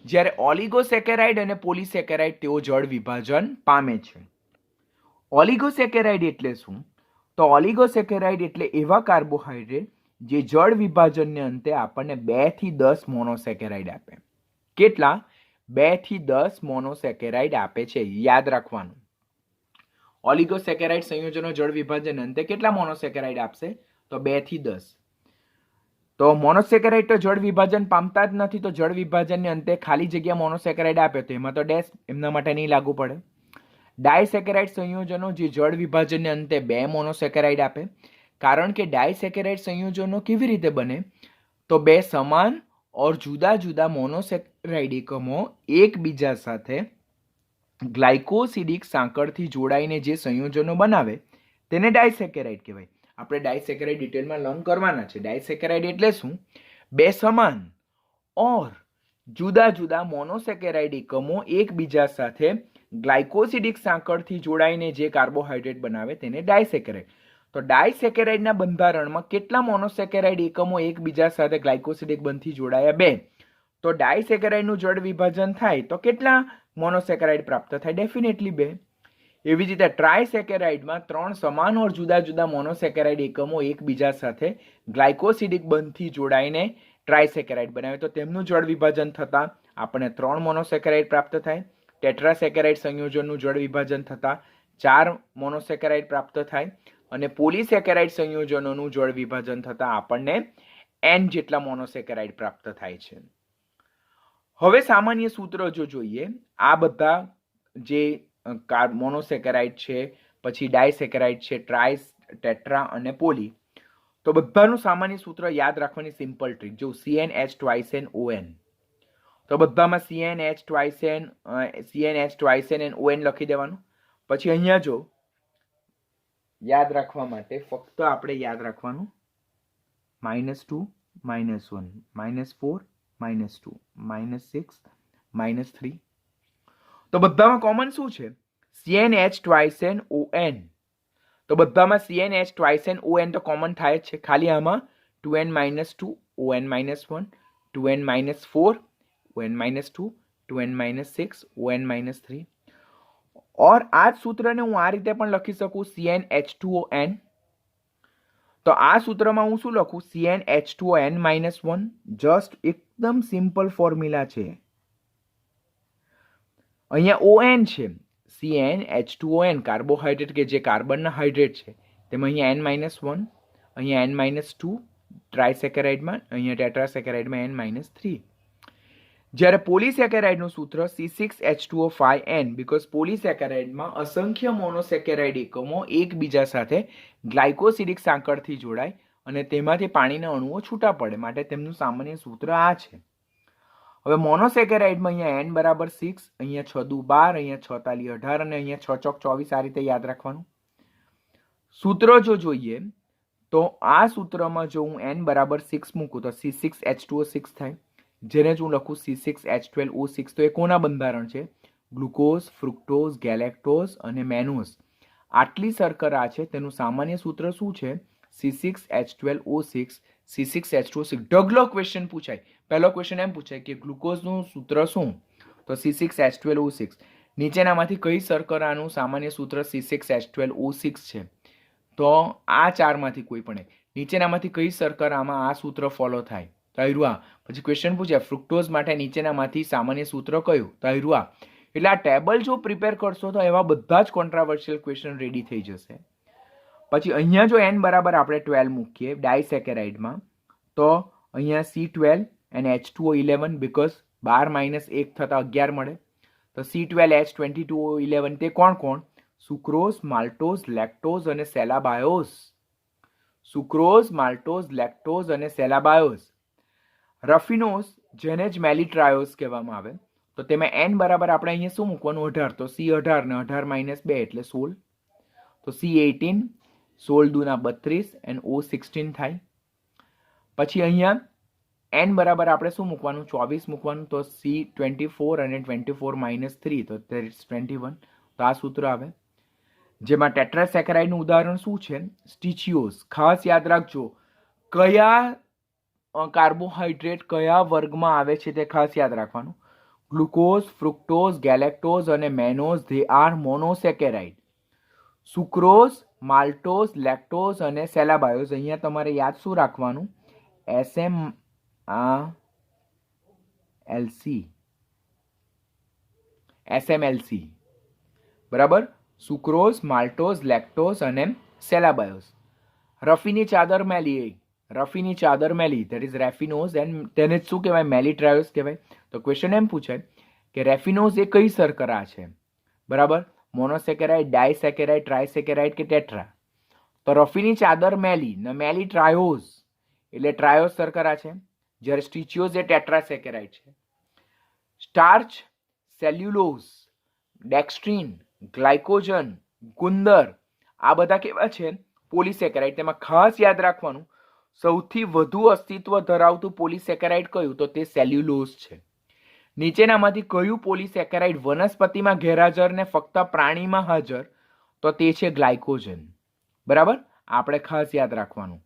જ્યારે ઓલિગોસેકેરાઇડ અને પોલિસેકેરાઇડ તેઓ જળ વિભાજન પામે છે. ઓલિગોસેકેરાઇડ એટલે શું? તો ઓલિગોસેકેરાઇડ એટલે એવા કાર્બોહાઈડ્રેટ જે જળ વિભાજનને અંતે આપણને 2 થી 10 મોનોસેકેરાઇડ આપે. કેટલા? 2 થી 10 મોનોસેકેરાઇડ આપે છે. યાદ રાખવાનું. ઓલિગોસેકેરાઇડ સંયોજનો જળ વિભાજન અંતે કેટલા મોનોસેકેરાઇડ આપશે? તો 2 થી 10. તો મોનોસેકેરાઇડ તો જળ વિભાજન પામતા જ નથી, તો જળ વિભાજનને અંતે ખાલી જગ્યા મોનોસેકેરાઇડ આપે તો એમાં તો ડેશ એમના માટે નહીં લાગુ પડે. ડાયસેકેરાઇડ સંયોજનો જે જળ વિભાજનને અંતે 2 મોનોસેકેરાઇડ આપે. કારણ કે ડાયસેકેરાઇડ સંયોજનો કેવી રીતે બને? તો 2 સમાન और જુદા જુદા મોનોસેકેરાઇડ એકમો એકબીજા સાથે ગ્લાયકોસિડિક સાંકળથી જોડાઈને જે સંયોજનો બનાવે તેને ડાયસેકેરાઇડ કહેવાય. આપણે ડાયસેકેરાઇડ ડિટેલમાં લર્ન કરવાના છે. ડાયસેકેરાઇડ એટલે શું? 2 સમાન और જુદા જુદા મોનોસેકેરાઇડ એકમો એકબીજા સાથે ગ્લાયકોસિડિક સાંકળથી જોડાઈને જે કાર્બોહાઈડ્રેટ બનાવે તેને ડાયસેકેરાઇડ. તો ડાયસેકેરાઇડના બંધારણમાં કેટલા મોનોસેકેરાઇડ એકમો એકબીજા સાથે ગ્લાયકોસિડિક બંધથી જોડાયા? 2. તો ડાયસેકેરાઇડનું જળ વિભાજન થાય તો કેટલા મોનોસેકેરાઇડ પ્રાપ્ત થાય? ડેફિનેટલી 2. એવી જ રીતે ટ્રાયસેકેરાઇડમાં 3 સમાન और જુદા જુદા મોનોસેકેરાઇડ એકમો એકબીજા સાથે ગ્લાયકોસિડિક બંધથી જોડાઈને ટ્રાયસેકેરાઇડ બનાવે તો તેમનું જળ વિભાજન થતાં આપણને 3 મોનોસેકેરાઇડ પ્રાપ્ત થાય. ટેટ્રાસેકેરાઇડ સંયોજનનું જળ વિભાજન થતાં 4 મોનોસેકેરાઇડ પ્રાપ્ત થાય અને પોલિસેકેરાઇડ સંયોજનોનું જળ વિભાજન થતાં આપણને n જેટલા મોનોસેકેરાઇડ પ્રાપ્ત થાય છે. હવે સામાન્ય સૂત્ર જો જોઈએ, આ બધા જે મોનોસેકેરાઇડ છે, પછી ડાયસેકેરાઇડ છે, ટ્રાઇસ, ટેટ્રા અને પોલી, તો બધાનું સામાન્ય સૂત્ર યાદ રાખવાની સિમ્પલ ટ્રીક. જો CnH2SnOn, તો બધામાં CnH2SnOn લખી દેવાનું. પછી અહીંયા જો યાદ રાખવા માટે ફક્ત આપણે યાદ રાખવાનું -2 -1 -4 -2 -6 -3. તો બધામાં કોમન શું છે? CnH2SnOn. તો બધામાં CnH2SnOn તો કોમન થાય જ છે. ખાલી આમાં 2n - 2 ON - 1, 2n - 4 ON - 2, 2n - 6 ON - 3. और આ સૂત્રને હું આ રીતે પણ લખી શકું CnH2ON. તો આ સૂત્રમાં હું શું લખું? CnH2ON -1. જસ્ટ એકદમ સિમ્પલ ફોર્મ્યુલા છે. અહીંયા ON છે, CnH2ON કાર્બોહાઈડ્રેટ કે જે કાર્બનના હાઇડ્રેટ છે તેમાં અહીંયા n-1, અહીંયા n-2 ટ્રાયસેકેરાઇડમાં, અહીંયા ટેટ્રાસેકેરાઇડમાં n-3. જ્યારે પોલિસેકેરાઇડનું સૂત્ર C6H2O5N, બીકોઝ પોલિસેકેરાઇડમાં અસંખ્ય મોનોસેકેરાઇડ એકમો એકબીજા સાથે ગ્લાયકોસિડિક સાંકળથી જોડાય અને તેમાંથી પાણીના અણુઓ છૂટા પડે, માટે તેમનું સામાન્ય સૂત્ર આ છે. હવે મોનોસેકેરાઇડમાં અહીંયા n બરાબર 6, અહીંયા 6 દુ 12, અહીંયા 6 તાલી 18 અને અહીંયા 6 ચોક 24. આ રીતે યાદ રાખવાનું. સૂત્ર જો જોઈએ તો આ સૂત્રમાં જો હું n બરાબર 6 મૂકું તો C6H2O6 થાય, જેને જ હું લખું C6H12O6. તો એ કોના બંધારણ છે? ગ્લુકોઝ, ફ્રુક્ટોઝ, ગેલેક્ટોઝ અને મેનોઝ. આટલી શર્કરા છે, તેનું સામાન્ય સૂત્ર શું છે? C6H12O6. C6H2O6. ઢગલો ક્વેશ્ચન પૂછાય. પહેલો ક્વેશ્ચન એમ પૂછાય કે ગ્લુકોઝનું સૂત્ર શું? તો C6H12O6. નીચેનામાંથી કઈ શર્કરાનું સામાન્ય સૂત્ર C6H12O6 છે? તો આ ચારમાંથી કોઈ પણ. નીચેનામાંથી કઈ શર્કરામાં આ સૂત્ર ફોલો થાય? તો આયરુઆ. પછી ક્વેશ્ચન પૂછ્યા ફ્રુક્ટોઝ માટે નીચેનામાંથી સામાન્ય સૂત્ર કયું? તો આયરુઆ. એટલે આ ટેબલ જો પ્રિપેર કરશો તો એવા બધા જ કોન્ટ્રાવર્શિયલ ક્વેશ્ચન રેડી થઈ જશે. પછી અહીંયા જો n બરાબર આપણે 12 મૂકીએ ડાયસેકેરાઇડમાં, તો અહીંયા C12 and H2O11, બીકોઝ 12 - 1 થતાં 11 મળે. તો C12H22O11 તે કોણ કોણ? સુક્રોઝ, માલ્ટોઝ, લેક્ટોઝ અને સેલાબાયોઝ. સુક્રોઝ, માલ્ટોઝ, લેક્ટોઝ અને સેલાબાયોઝ. રફિનોઝ, જેને જ મેલિટ્રાયોઝ કહેવામાં આવે, તો તેમાં n બરાબર આપણે અહીંયા શું મૂકવાનું? 18. તો C18 ને 18 - 2 એટલે 16. તો C18, 16 દુના 32 and O16 થાય. પછી અહીંયા n બરાબર આપણે શું મૂકવાનું? 24 મૂકવાનું. તો C24 અને 24 - 3, તો there is 21. તો આ સૂત્ર આવે. જેમાં ટેટ્રાસેકેરાઇડનું ઉદાહરણ શું છે? સ્ટીચિયોઝ. ખાસ યાદ રાખજો કયા કાર્બોહાઈડ્રેટ કયા વર્ગમાં આવે છે તે ખાસ યાદ રાખવાનું. ગ્લુકોઝ, ફ્રુક્ટોઝ, ગેલેક્ટોઝ અને mannose they are monosaccharide. Sucrose, maltose, lactose અને સેલાબાયોઝ. અહીંયા તમારે યાદ શું રાખવાનું? SMLC. બરાબર. સુક્રોઝ, માલ્ટોઝ, લેક્ટોઝ અને સેલાબાયોઝ. રફીની ચાદર મેલી. રફીની ચાદર મેલી ધેટ ઇઝ રેફિનોઝ એન્ડ તેને શું કહેવાય? મેલિટ્રાયોઝ કહેવાય. તો ક્વેશ્ચન એમ પૂછાય કે રેફિનોઝ એ કઈ શર્કરા છે? બરાબર. મોનોસેકેરાઇડ, ડાયસેકેરાઇડ, ટ્રાયસેકેરાઇડ કે ટેટ્રા? તો રફીની ચાદર મેલી ને મેલિટ્રાયોઝ એટલે ટ્રાયોઝ શર્કરા છે, જ્યારે સ્ટીચિયોઝ એ ટેટ્રાસેકેરાઇડ છે. સ્ટાર્ચ, સેલ્યુલોઝ, ડેક્સ્ટ્રીન, ગ્લાયકોજન, ગુંદર આ બધા કેવા છે? પોલિસેકેરાઇડ. તેમાં ખાસ યાદ રાખવાનું સૌથી વધુ અસ્તિત્વ ધરાવતું પોલિસેકેરાઇડ કયું? તો તે સેલ્યુલોઝ છે. નીચેનામાંથી કયું પોલિસેકેરાઇડ વનસ્પતિમાં ગેરહાજર ને ફક્ત પ્રાણીમાં હાજર? તો તે છે ગ્લાયકોજન. બરાબર. આપણે ખાસ યાદ રાખવાનું.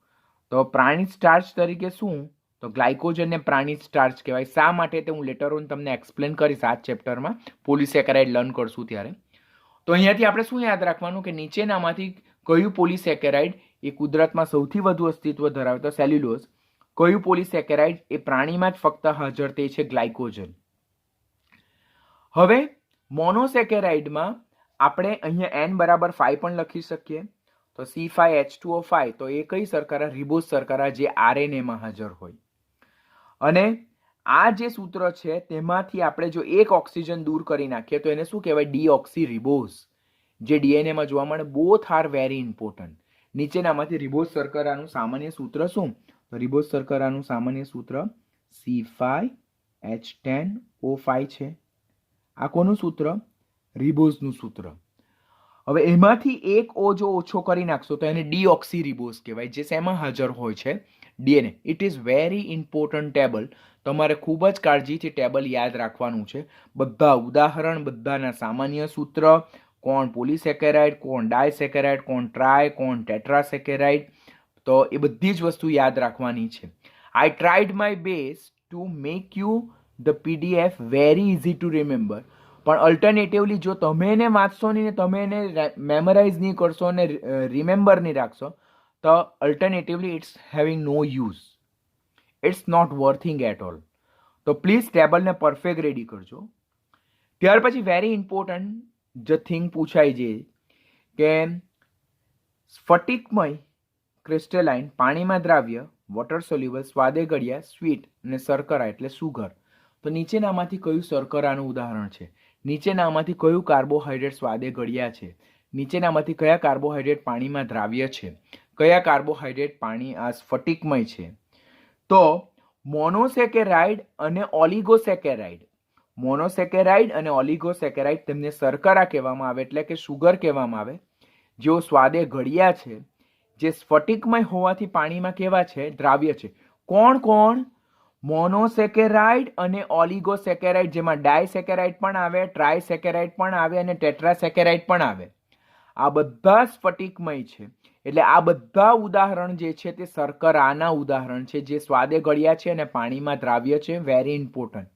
તો પ્રાણી સ્ટાર્ચ તરીકે શું? તો ગ્લાયકોજનને પ્રાણી સ્ટાર્ચ કહેવાય. શા માટે તે હું લેટર ઓન તમને એક્સપ્લેન કરીશ આ ચેપ્ટરમાં, પોલિસેકેરાઇડ લર્ન કરશું ત્યારે. તો અહીંયાથી આપણે શું યાદ રાખવાનું કે નીચેનામાંથી કયું પોલિસેકેરાઇડ એ કુદરતમાં સૌથી વધુ અસ્તિત્વ ધરાવે? તો સેલ્યુલોઝ. કયું પોલિસેકેરાઇડ એ પ્રાણીમાં જ ફક્ત હાજર? તે છે ગ્લાયકોજન. હવે મોનોસેકેરાઇડમાં આપણે અહીંયા n બરાબર 5 પણ લખી શકીએ. તો C5H2O5 તો એ કઈ શર્કરા? રિબોઝ શર્કરા, જે RNA માં હાજર હોય. અને આ જે સૂત્ર છે તેમાંથી આપણે જો એક ઓક્સિજન દૂર કરી નાખીએ તો એને શું કહેવાય? ડીઓક્સી રિબોઝ, જે DNA માં જોવા મળે. Both are very important. નીચેનામાંથી રિબોઝ શર્કરાનું સામાન્ય સૂત્ર શું? તો રિબોઝ શર્કરાનું સામાન્ય સૂત્ર C5H10O5 છે. આ કોનું સૂત્ર? રિબોઝનું સૂત્ર. હવે એમાંથી એક O જો ઓછો કરી નાખશો તો એને ડીઓક્સી રિબોઝ કહેવાય, જે શેમાં હાજર હોય છે? DNA. It is very important table. તમારે ખૂબ જ કાળજીથી ટેબલ યાદ રાખવાનું છે. બધા ઉદાહરણ, બધાના સામાન્ય સૂત્ર, કોણ પોલિસેકેરાઇડ, કોણ ડાયસેકેરાઇડ, કોણ ટ્રાય, કોણ ટેટ્રાસેકેરાઇડ, તો એ બધી જ વસ્તુ યાદ રાખવાની છે. આઈ tried my best to make you the PDF very easy to remember. પણ અલ્ટરનેટિવલી જો તમે એને વાંચશો નહીં ને તમે એને મેમરાઇઝ નહીં કરશો અને રિમેમ્બર નહીં રાખશો તો alternatively it's having no use. It's not worthing at all. તો પ્લીઝ ટેબલને પરફેક્ટ રેડી કરજો. ત્યાર પછી વેરી ઇમ્પોર્ટન્ટ જે થિંગ પૂછાય છે કે સ્ફટિકમય ક્રિસ્ટલાઇન પાણીમાં દ્રાવ્ય, વોટર સોલ્યુબલ, સ્વાદે ગળ્યા, સ્વીટ અને શર્કરા એટલે સુગર. તો નીચેનામાંથી કયું શર્કરાનું ઉદાહરણ છે? નીચેનામાંથી કયું કાર્બોહાઈડ્રેટ સ્વાદે ગળ્યા છે? નીચેનામાંથી કયા કાર્બોહાઈડ્રેટ પાણીમાં દ્રાવ્ય છે? કયા કાર્બોહાઈડ્રેટ પાણી આ સ્ફટિકમય છે? તો મોનોસેકેરાઇડ અને ઓલિગોસેકેરાઇડ. મોનોસેકેરાઇડ અને ઓલિગોસેકેરાઇડ તેમને શર્કરા કહેવામાં આવે, એટલે કે સુગર કહેવામાં આવે, જેઓ સ્વાદે ગળ્યા છે, જે સ્ફટિકમય હોવાથી પાણીમાં કેવા છે? દ્રાવ્ય છે. કોણ કોણ? મોનોસેકેરાઇડ અને ઓલિગોસેકેરાઇડ, જેમાં ડાયસેકેરાઇડ પણ આવે, ટ્રાયસેકેરાઇડ પણ આવે અને ટેટ્રાસેકેરાઇડ પણ આવે. આ બધા સ્ફટિકમય છે. એટલે આ બધા ઉદાહરણ જે છે તે શર્કરાના ઉદાહરણ છે, જે સ્વાદે ગળ્યા છે અને પાણીમાં દ્રાવ્ય છે. Very important.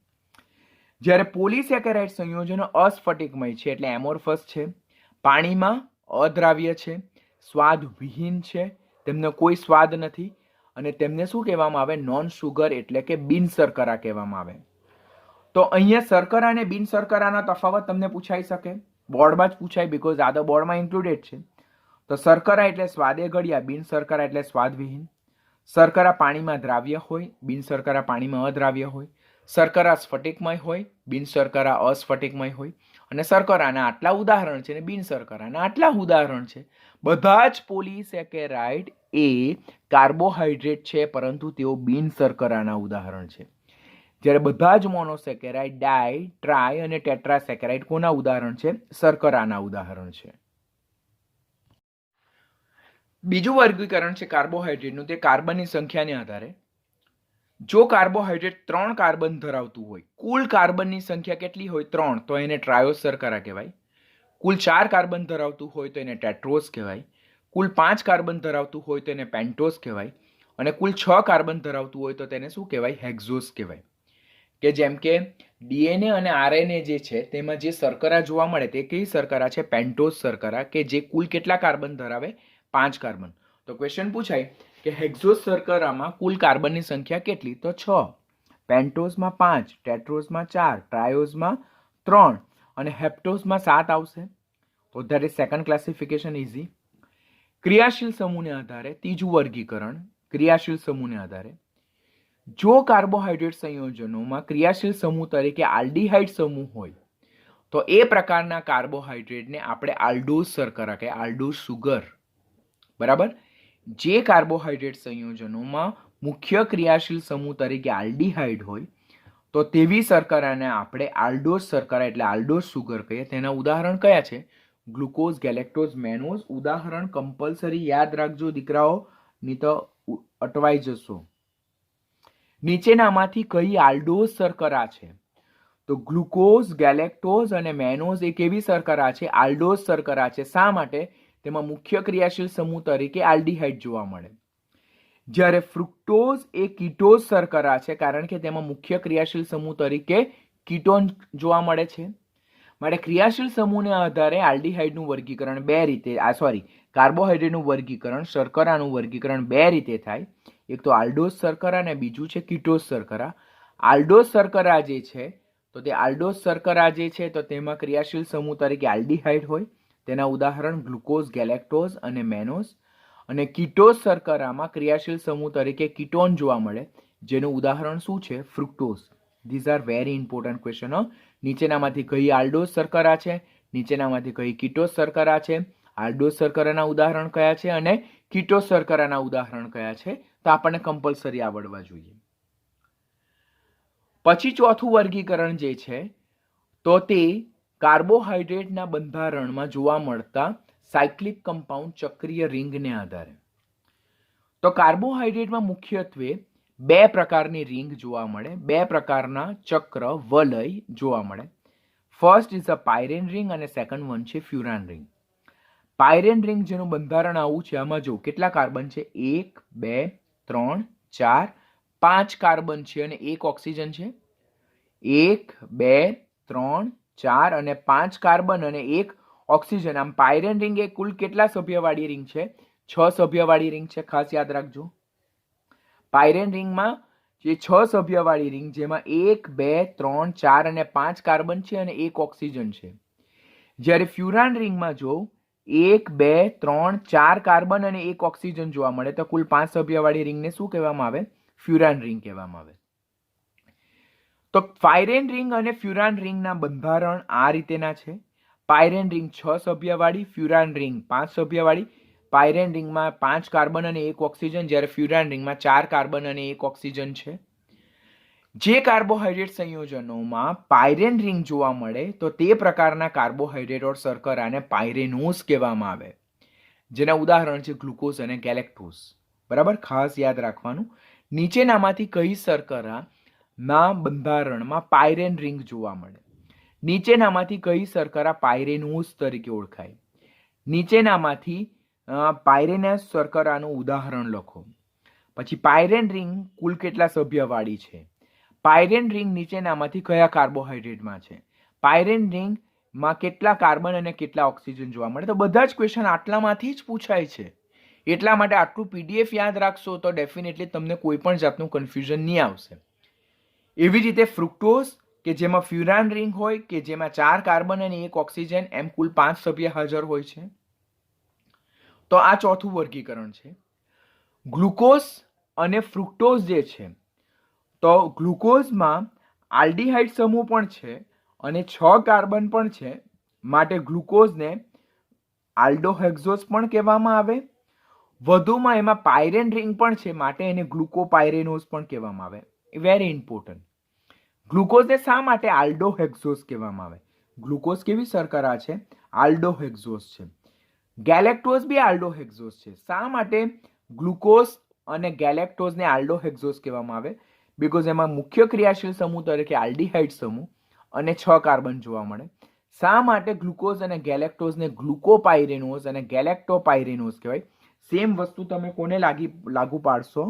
જ્યારે પોલિસેકેરાઇડ સંયોજનો અસ્ફટિકમય છે, એટલે એમોર્ફસ છે, પાણીમાં અદ્રાવ્ય છે, સ્વાદ વિહીન છે, તેમને કોઈ સ્વાદ નથી અને તેમને શું કહેવામાં આવે? નોન સુગર એટલે કે બિન શર્કરા કહેવામાં આવે. તો અહીંયા શર્કરા અને બિન શર્કરાનો તફાવત તમને પૂછાઈ શકે, બોર્ડમાં જ પૂછાય, બીકોઝ આ તો બોર્ડમાં ઇન્ક્લુડેડ છે. તો શર્કરા એટલે સ્વાદે ગળ્યા, બિન શર્કરા એટલે સ્વાદવિહીન. શર્કરા પાણીમાં દ્રાવ્ય હોય, બિન શર્કરા પાણીમાં અદ્રાવ્ય હોય. શર્કરા સ્ફટિકમય હોય, બિન શર્કરા અસ્ફટિકમય હોય. અને શર્કરાના આટલા ઉદાહરણ છે અને બિન શર્કરાના આટલા ઉદાહરણ છે. બધા જ પોલિસેકેરાઇડ એ કાર્બોહાઈડ્રેટ છે, પરંતુ તેઓ બિન શર્કરાના ઉદાહરણ છે. જ્યારે બધા જ મોનોસેકેરાઇડ, ડાય, ટ્રાય અને ટેટ્રાસેકેરાઇડ કોના ઉદાહરણ છે? શર્કરાના ઉદાહરણ છે. બીજું વર્ગીકરણ છે કાર્બોહાઈડ્રેટનું, તે કાર્બનની સંખ્યાને આધારે. જો કાર્બોહાઈડ્રેટ 3 કાર્બન ધરાવતું હોય, કુલ કાર્બનની સંખ્યા કેટલી હોય? 3, તો એને ટ્રાયોસ શર્કરા કહેવાય. કુલ 4 કાર્બન ધરાવતું હોય તો એને ટેટ્રોઝ કહેવાય, કુલ 5 કાર્બન ધરાવતું હોય તો એને પેન્ટોઝ કહેવાય, અને કુલ 6 કાર્બન ધરાવતું હોય તો તેને શું કહેવાય? હેક્ઝોઝ કહેવાય. કે જેમ કે ડીએનએ અને આરએનએ જે છે તેમાં જે શર્કરા જોવા મળે તે કઈ શર્કરા છે? પેન્ટોઝ શર્કરા, કે જે કુલ કેટલા કાર્બન ધરાવે? 5 કાર્બન. તો ક્વેશ્ચન પૂછાય કે હેક્ઝોઝ શર્કરામાં કુલ કાર્બનની સંખ્યા કેટલી? તો 6. પેન્ટોઝમાં 5, ટેટ્રોઝમાં 4, ટ્રાયોઝમાં 3 અને હેપ્ટોઝમાં 7 આવશે. તો that is second classification easy. ક્રિયાશીલ સમૂહને આધારે ત્રીજું વર્ગીકરણ. ક્રિયાશીલ સમૂહને આધારે જો કાર્બોહાઈડ્રેટ સંયોજનોમાં ક્રિયાશીલ સમૂહ તરીકે આલ્ડીહાઇડ સમૂહ હોય તો એ પ્રકારના કાર્બોહાઈડ્રેટને આપણે આલ્ડોઝ શર્કરા કે આલ્ડોઝ સુગર. બરાબર. જે કાર્બોહાઈડ્રેટ સંયોજનોમાં મુખ્ય ક્રિયાશીલ સમૂહ તરીકે આલ્ડીહાઇડ હોય તો તેવી શર્કરાને આપણે આલ્ડોઝ શર્કરા એટલે આલ્ડોઝ સુગર કહીએ. તેના ઉદાહરણ કયા છે? Glucose, galactose, મેનોઝ. ઉદાહરણ કમ્પલસરી યાદ રાખજો દીકરાઓ, નહીં તો અટવાઈ જશો. નીચેનામાંથી કઈ આલ્ડોઝ શર્કરા છે? તો ગ્લુકોઝ, ગેલેક્ટોઝ અને મેનોઝ એ કેવી શર્કરા છે? આલ્ડોઝ શર્કરા છે. શા માટે? તેમાં મુખ્ય ક્રિયાશીલ સમૂહ તરીકે આલ્ડીહાઇડ જોવા મળે. જ્યારે ફ્રુક્ટોઝ એ કીટોઝ શર્કરા છે, કારણ કે તેમાં મુખ્ય ક્રિયાશીલ સમૂહ તરીકે કીટોન જોવા મળે છે. માટે ક્રિયાશીલ સમૂહને આધારે આલ્ડીહાઇડનું વર્ગીકરણ કાર્બોહાઈડ્રેટનું વર્ગીકરણ, શર્કરાનું વર્ગીકરણ બે રીતે થાય. એક તો આલ્ડોઝ શર્કરા અને બીજું છે કીટોઝ શર્કરા. આલ્ડોઝ શર્કરા જે છે તો તે આલ્ડોઝ શર્કરા જે છે તો તેમાં ક્રિયાશીલ સમૂહ તરીકે આલ્ડીહાઇડ હોય. તેના ઉદાહરણ ગ્લુકોઝ, ગેલેક્ટોઝ અને મેનોઝ. અને કીટોઝ શર્કરામાં ક્રિયાશીલ સમૂહ તરીકે કીટોન જોવા મળે, જેનું ઉદાહરણ શું છે? Fructose. These are very important question. નીચેનામાંથી કઈ આલ્ડોઝ શર્કરા છે? નીચેનામાંથી કઈ કીટોઝ શર્કરા છે? આલ્ડોઝ શર્કરાના ઉદાહરણ કયા છે અને કીટોઝ શર્કરાના ઉદાહરણ કયા છે? તો આપણને કમ્પલસરી આવડવા જોઈએ. પછી ચોથું વર્ગીકરણ જે છે તો તે કાર્બોહાઈડ્રેટના બંધારણમાં જોવા મળતા સાયક્લિક કમ્પાઉન્ડ, ચક્રીય રિંગને આધારે. તો કાર્બોહાઈડ્રેટમાં મુખ્યત્વે બે પ્રકારની રિંગ જોવા મળે, બે પ્રકારના ચક્ર વલય જોવા મળે. ફર્સ્ટ ઇઝ અ પાયરેન રિંગ અને સેકન્ડ વન છે ફ્યુરાન રિંગ. પાયરેન રિંગ જેનું બંધારણ આવું છે, આમાં જો કેટલા કાર્બન છે? 1, 2, 3, 4, 5 કાર્બન છે અને 1 ઓક્સિજન છે. 1, 2, 3, 4 અને 5 કાર્બન અને 1 ઓક્સિજન. આમ પાયરેન રિંગ એ કુલ કેટલા સભ્યવાળી રિંગ છે? 6 સભ્યવાળી રિંગ છે. ખાસ યાદ રાખજો. પાયરેન રિંગમાં જે 6 સભ્યવાળી રિંગ જેમાં 1, 2, 3, 4 અને 5 કાર્બન છે અને 1 ઓક્સિજન છે. જ્યારે ફ્યુરાન રિંગમાં જો 1, 2, 3, 4 કાર્બન અને 1 ઓક્સિજન જોવા મળે તો કુલ 5 સભ્યવાળી રિંગને શું કહેવામાં આવે? ફ્યુરાન રિંગ કહેવામાં આવે. તો પાયરેન રિંગ અને ફ્યુરાન રિંગના બંધારણ આ રીતેના છે. પાયરેન રિંગ 6 સભ્યવાળી, ફ્યુરાન રિંગ 5 સભ્યવાળી. પાયરેન રિંગમાં 5 કાર્બન અને 1 ઓક્સિજન, જ્યારે ફ્યુરાન રિંગમાં 4 કાર્બન અને 1 ઓક્સિજન છે. જે કાર્બોહાઈડ્રેટ સંયોજનોમાં પાયરેન રિંગ જોવા મળે તો તે પ્રકારના કાર્બોહાઈડ્રેટ ઓર શર્કરાને પાયરેનોઝ કહેવામાં આવે, જેના ઉદાહરણ છે ગ્લુકોઝ અને ગેલેક્ટોઝ. બરાબર, ખાસ યાદ રાખવાનું. નીચેનામાંથી કઈ શર્કરાના બંધારણમાં પાયરેન રિંગ જોવા મળે? નીચેનામાંથી કઈ શર્કરા પાયરેનોઝ તરીકે ઓળખાય? નીચેનામાંથી પાયરેનોઝ શર્કરાનું ઉદાહરણ લખો. પછી પાયરેન રિંગ કુલ કેટલા સભ્યવાળી છે? પાયરેન રિંગ નીચેનામાંથી કયા કાર્બોહાઈડ્રેટમાં છે? પાયરેન રિંગમાં કેટલા કાર્બન અને કેટલા ઓક્સિજન જોવા મળે? તો બધા જ ક્વેશ્ચન આટલામાંથી જ પૂછાય છે. એટલા માટે આટલું પીડીએફ યાદ રાખશો તો ડેફિનેટલી તમને કોઈ પણ જાતનું કન્ફ્યુઝન નહીં આવશે. એવી રીતે ફ્રુક્ટોઝ કે જેમાં ફ્યુરાન રિંગ હોય, કે જેમાં 4 કાર્બન અને 1 ઓક્સિજન, એમ કુલ 5 સભ્ય હાજર હોય છે. તો આ ચોથું વર્ગીકરણ છે. ગ્લુકોઝ અને ફ્રુક્ટોઝ જે છે તો ગ્લુકોઝમાં આલ્ડીહાઇડ સમૂહ પણ છે અને 6 કાર્બન પણ છે, માટે ગ્લુકોઝને આલ્ડોહેક્ઝોઝ પણ કહેવામાં આવે. વધુમાં એમાં પાયરેન રિંગ પણ છે, માટે એને ગ્લુકોપાયરેનોઝ પણ કહેવામાં આવે. Very important. ગ્લુકોઝને શા માટે આલ્ડોહેક્ઝોઝ કહેવામાં આવે? ગ્લુકોઝ કેવી શર્કરા છે? આલ્ડોહેક્ઝોઝ છે. ગેલેક્ટોઝ બી આલ્ડોહેક્ઝોઝ છે. શા માટે ગ્લુકોઝ અને ગેલેક્ટોઝને આલ્ડોહેક્ઝોઝ કહેવામાં આવે? બીકોઝ એમાં મુખ્ય ક્રિયાશીલ સમૂહ તરીકે આલ્ડીહાઇડ સમૂહ અને 6 કાર્બન જોવા મળે. શા માટે ગ્લુકોઝ અને ગેલેક્ટોઝને ગ્લુકોપાયરેનોઝ અને ગેલેક્ટોપાયરેનોઝ કહેવાય? સેમ વસ્તુ તમે કોને લાગુ પાડશો?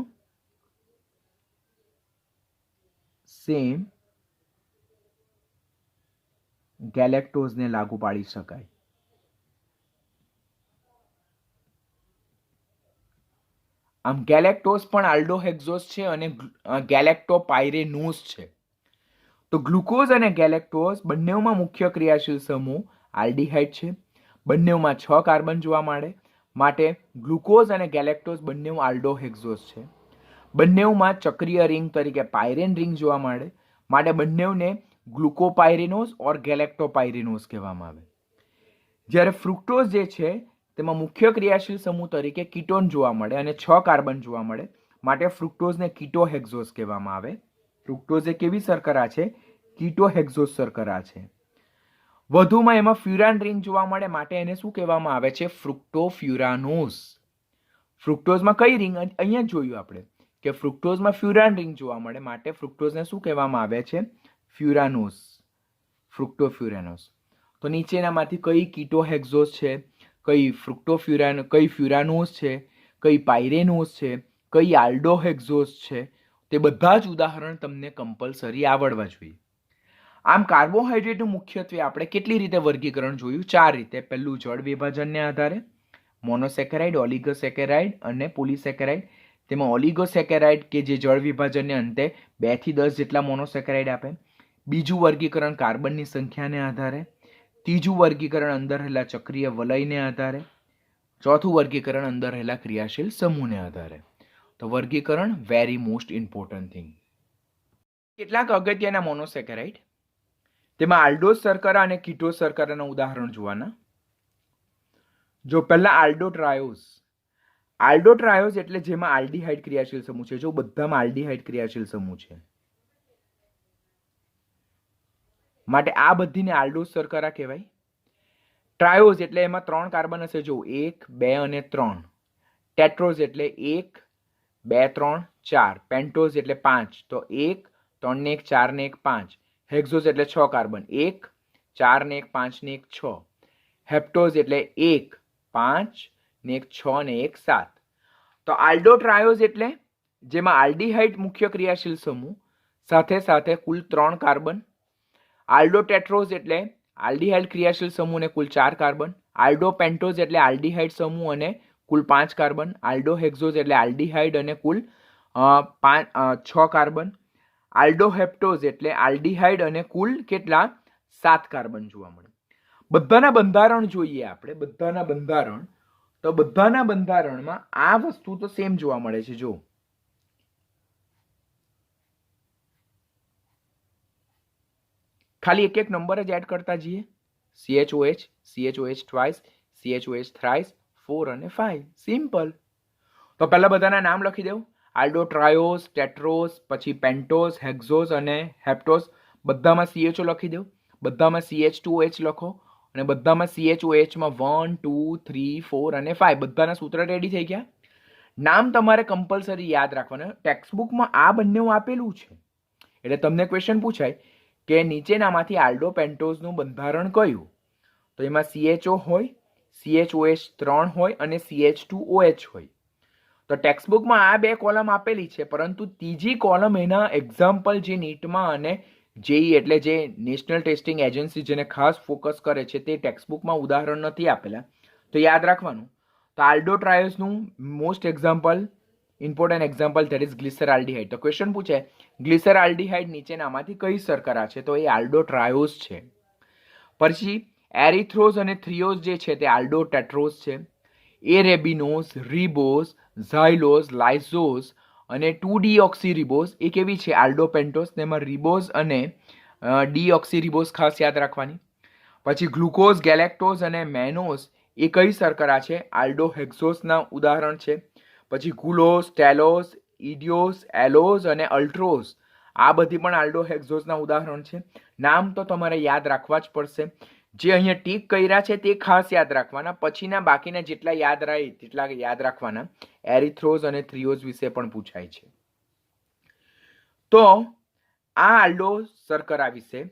સેમ ગેલેક્ટોઝને લાગુ પાડી શકાય. આમ ગેલેક્ટોઝ પણ આલ્ડોહેક્ઝોઝ છે અને ગેલેક્ટોપાયરેનોઝ છે. તો ગ્લુકોઝ અને ગેલેક્ટોઝ બંનેમાં મુખ્ય ક્રિયાશીલ સમૂહ આલ્ડીહાઇડ છે. બંનેમાં 6 કાર્બન જોવા મળે, માટે ગ્લુકોઝ અને ગેલેક્ટોઝ બંને આલ્ડોહેક્ઝોઝ છે. બંનેમાં ચક્રીય રિંગ તરીકે પાયરેન રિંગ જોવા મળે, માટે બંનેને ગ્લુકોપાયરેનોઝ ઓર ગેલેક્ટોપાયરેનોઝ કહેવામાં આવે. જ્યારે ફ્રુક્ટોઝ જે છે તેમાં મુખ્ય ક્રિયાશીલ સમૂહ તરીકે કીટોન જોવા મળે અને 6 કાર્બન જોવા મળે, માટે ફ્રુક્ટોઝને કીટોહેક્ઝોઝ કહેવામાં આવે. ફ્રુક્ટોઝ એ કેવી શર્કરા છે? કીટોહેક્ઝોઝ શર્કરા છે. વધુમાં એમાં ફ્યુરાન રિંગ જોવા મળે, માટે એને શું કહેવામાં આવે છે? ફ્રુક્ટોફ્યુરાનોઝ. ફ્રુક્ટોઝમાં કઈ રિંગ? અહીંયા જોયું આપણે કે ફ્રુક્ટોઝમાં ફ્યુરાન રિંગ જોવા મળે, માટે ફ્રુક્ટોઝને શું કહેવામાં આવે છે? ફ્યુરાનોઝ, ફ્રુક્ટોફ્યુરાનોઝ. તો નીચેનામાંથી કઈ કીટોહેક્ઝોઝ છે, કઈ ફ્યુરાનોઝ છે, કઈ પાયરેનોઝ છે, કઈ આલ્ડોહેક્ઝોઝ છે, તે બધા જ ઉદાહરણ તમને કમ્પલસરી આવડવા જોઈએ. આમ કાર્બોહાઈડ્રેટનું મુખ્યત્વે આપણે કેટલી રીતે વર્ગીકરણ જોયું? 4 રીતે. પહેલું જળ વિભાજનને આધારે, મોનોસેકેરાઇડ, ઓલિગોસેકેરાઇડ અને પોલિસેકેરાઇડ. તેમાં ઓલિગોસેકેરાઇડ કે જે જળ વિભાજનને અંતે 2 થી 10 જેટલા મોનોસેકેરાઇડ આપે. બીજું વર્ગીકરણ કાર્બનની સંખ્યાને આધારે. ત્રીજું વર્ગીકરણ અંદર રહેલા ચક્રીય વલયને આધારે. ચોથું વર્ગીકરણ અંદર રહેલા ક્રિયાશીલ સમૂહને આધારે. તો વર્ગીકરણ વેરી મોસ્ટ ઇમ્પોર્ટન્ટ થિંગ. કેટલાક અગત્યના મોનોસેકેરાઇડ, તેમાં આલ્ડોઝ શર્કરા અને કીટોઝ શર્કરાના ઉદાહરણ જોવાના. જો પહેલા આલ્ડોટ્રાયોઝ. આલ્ડોટ્રાયોઝ એટલે જેમાં આલ્ડીહાઇડ ક્રિયાશીલ સમૂહ છે. જો બધામાં આલ્ડીહાઇડ ક્રિયાશીલ સમૂહ છે, માટે આ બધીને આલ્ડોઝ શર્કરા કહેવાય. ટ્રાયોઝ એટલે એમાં 3 કાર્બન હશે. જો 1, 2 અને 3. ટેટ્રોઝ એટલે 1, 2, 3, 4. પેન્ટોઝ એટલે 5. તો 1, 3 ને 1, 4 ને 1, 5. હેક્ઝોઝ એટલે 6 કાર્બન. 1, 4 ને 1, 5 ને 1, 6. હેપ્ટોઝ એટલે 1, 5 ને 1, 6 ને 1, 7. તો આલ્ડોટ્રાયોઝ એટલે જેમાં આલ્ડીહાઇડ મુખ્ય ક્રિયાશીલ સમૂહ સાથે સાથે કુલ 3 કાર્બન. આલ્ડોટેટ્રોઝ એટલે આલ્ડીહાઇડ ક્રિયાશીલ સમૂહ અને કુલ 4 કાર્બન. આલ્ડોપેન્ટોઝ એટલે આલ્ડીહાઇડ સમૂહ અને કુલ 5 કાર્બન. આલ્ડોહેક્ઝોઝ એટલે આલ્ડીહાઇડ અને કુલ 6 કાર્બન. આલ્ડોહેપ્ટોઝ એટલે આલ્ડીહાઇડ અને કુલ કેટલા? 7 કાર્બન જોવા મળે. બધાના બંધારણ જોઈએ આપણે. બધાના બંધારણ, તો બધાના બંધારણમાં આ વસ્તુ તો સેમ જોવા મળે છે. જો ખાલી એક એક નંબર જ એડ કરતા જઈએ. CHOH, CHOH twice, CHOH thrice, 4 અને 5. સિમ્પલ. તો પહેલા બધાના નામ લખી દઉં. આલ્ડોટ્રાયોઝ, ટેટ્રોઝ, પછી પેન્ટોઝ, હેક્ઝોઝ અને હેપ્ટોઝ. બધામાં CHO લખી દઉં. બધામાં CH2OH લખો અને બધામાં CHOHમાં 1, 2, 3, 4 અને 5 બધાના સૂત્ર રેડી થઈ ગયા. નામ તમારે કમ્પલસરી યાદ રાખવાના. ટેક્સ્ટબુકમાં આ બંને આપેલું છે, એટલે તમને ક્વેશ્ચન પૂછાય કે નીચેનામાંથી આલ્ડોપેન્ટોઝનું બંધારણ કયું? તો એમાં CHO હોય, CHOH 3 હોય અને CH2OH હોય. તો ટેક્સ્ટબુકમાં આ 2 કોલમ આપેલી છે, પરંતુ ત્રીજી કોલમ એના એક્ઝામ્પલ જે નીટમાં અને જેઈ એટલે જે નેશનલ ટેસ્ટિંગ એજન્સી જેને ખાસ ફોકસ કરે છે તે ટેક્સ્ટબુકમાં ઉદાહરણ નથી આપેલા, તો યાદ રાખવાનું. તો આલ્ડોટ્રાયોઝનું most example, important example that is glyceraldehyde. તો ક્વેશ્ચન પૂછે ગ્લિસરઆલ્ડીહાઇડ નીચેનામાંથી કઈ શર્કરા છે? તો એ આલ્ડોટ્રાયોઝ છે. પછી એરિથ્રોઝ અને થ્રિયોઝ જે છે તે આલ્ડોટેટ્રોઝ છે. એરેબિનોઝ, રિબોઝ, ઝાઇલોઝ, લાઇઝોઝ અને 2-ડીઓક્સીરિબોઝ એ કેવી છે? આલ્ડોપેન્ટોઝ. તેમાં રિબોઝ અને ડીઓક્સીરિબોઝ ખાસ યાદ રાખવાની. પછી ગ્લુકોઝ, ગેલેક્ટોઝ અને મેનોઝ એ કઈ શર્કરા છે? આલ્ડોહેક્ઝોઝના ઉદાહરણ છે. પછી ગુલોઝ, ટેલોઝ, ઇડિયોઝ, એલોઝ અને અલ્ટ્રોઝ આ બધી પણ આલ્ડોહેક્ઝોઝના ઉદાહરણ છે. નામ તો તમારે યાદ રાખવા જ પડશે. જે અહીંયા ટીક કર્યા છે તે ખાસ યાદ રાખવાના. પછીના બાકીના જેટલા યાદ રહે તેટલા યાદ રાખવાના. એરિથ્રોઝ અને થ્રિયોઝ વિશે પણ પૂછાય છે. તો આ આલ્ડો શર્કરા વિશે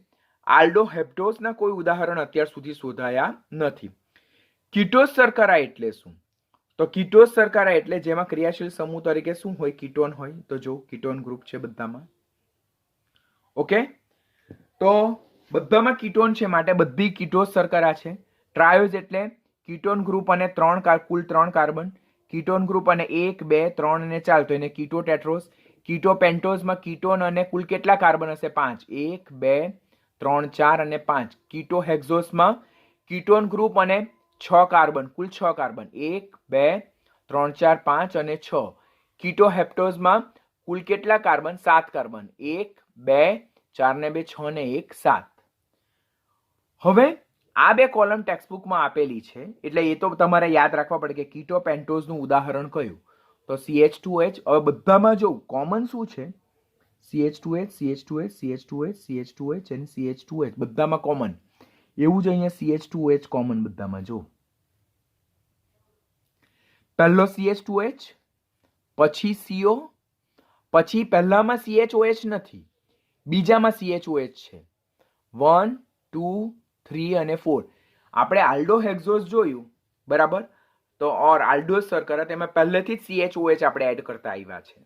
આલ્ડોહેપ્ટોસના કોઈ ઉદાહરણ અત્યાર સુધી શોધાયા નથી. કીટોસ શર્કરા એટલે શું? તો કીટોસ શર્કરા એટલે જેમાં ક્રિયાશીલ સમૂહ તરીકે શું હોય? કીટોન હોય. તો જો કીટોન ગ્રુપ છે બધામાં. ઓકે, તો બધામાં કીટોન છે માટે બધી કીટોસ શર્કરા છે. ટ્રાયોઝ એટલે કીટોન ગ્રુપ અને કુલ 3 કાર્બન. કીટોન ગ્રુપ અને 1 2 3 અને 4 તો એને કીટોટેટ્રોસ. કીટોપેન્ટોઝમાં કીટોન અને કુલ કેટલા કાર્બન હશે? 5. 1 2 3 4 અને 5. કીટોહેક્ઝોસમાં કીટોન ગ્રુપ અને 6 કાર્બન, કુલ 6 કાર્બન. 1 2 3 4 5 અને 6. કીટોહેપ્ટોઝમાં કુલ કેટલા કાર્બન? 7 કાર્બન. 1 2 4 ને 2 6 ને 1 7. હવે આ બે કોલમ ટેક્સ્ટબુકમાં આપેલી છે એટલે એ તો તમારે યાદ રાખવા પડે કે કીટોપેન્ટોઝનું ઉદાહરણ કયું? તો CH2H. હવે બધામાં જો કોમન શું છે? CH2H, CH2H, CH2H, CH2H અને CH2H બધામાં કોમન. એવું જ અહીંયા CH2H કોમન બધામાં. જો પહેલો CH2H, પછી CO, પછી પહેલામાં CHOH નથી, બીજામાં CHOH છે. 1 2 3 અને 4. આપણે આલ્ડોહેક્ઝોસ જોયું બરાબર, તો ઓર આલ્ડોસ શર્કરા તેમાં પહેલેથી જ CHOH આપણે એડ કરતા આવ્યા છે.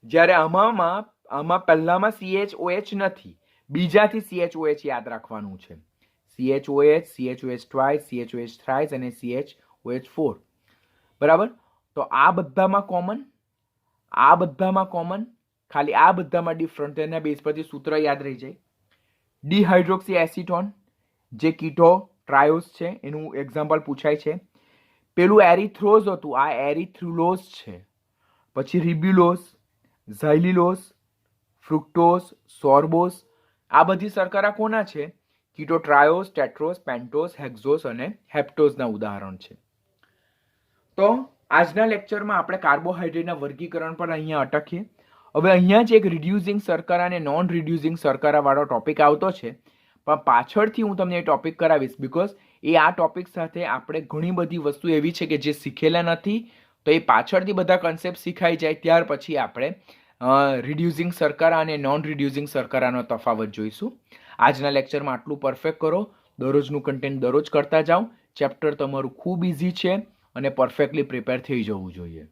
જ્યારે આમાં પહેલામાં CHOH નથી, બીજાથી CHOH યાદ રાખવાનું છે. CHOH, CHOH twice, CHOH thrice અને CHOH 4. બરાબર, તો આ બધામાં કોમન, આ બધામાં કોમન, ખાલી આ બધામાં ડિફરન્ટ. તેના બેઝ પરથી સૂત્ર યાદ રહી જાય. ડિહાઇડ્રોક્સી એસિટોન જે કીટો ટ્રાયોસ છે એનું એક્ઝામ્પલ પૂછાય છે. પેલું એરિથ્રોઝ હતું, આ એરિથ્રુલોઝ છે. પછી રિબ્યુલોઝ, ઝાઇલિલોઝ, ફ્રુક્ટોઝ, સોર્બોઝ આ બધી શર્કરા કોના છે? કીટો ટ્રાયોસ, ટેટ્રોસ, પેન્ટોસ, હેક્ઝોસ અને હેપ્ટોઝના ઉદાહરણ છે. તો આજના લેક્ચરમાં આપણે કાર્બોહાઈડ્રેટના વર્ગીકરણ પર અહીંયા અટકીએ. હવે અહીંયા જ એક રિડ્યુસિંગ શર્કરા અને નોન રિડ્યુસિંગ શર્કરા વાળો ટોપિક આવતો છે, પણ પાછળથી હું તમને એ ટોપિક કરાવીશ. બીકોઝ એ આ ટોપિક સાથે આપણે ઘણી બધી વસ્તુ એવી છે કે જે શીખેલા નથી, તો એ પાછળથી બધા કન્સેપ્ટ શીખાઈ જાય ત્યાર પછી આપણે રિડ્યુસિંગ શર્કરા અને નોન રિડ્યુસિંગ શર્કરાનો તફાવત જોઈશું. આજના લેક્ચરમાં આટલું પરફેક્ટ કરો. દરરોજનું કન્ટેન્ટ દરરોજ કરતા જાઓ. ચેપ્ટર તમારું ખૂબ ઇઝી છે અને પરફેક્ટલી પ્રિપેર થઈ જવું જોઈએ.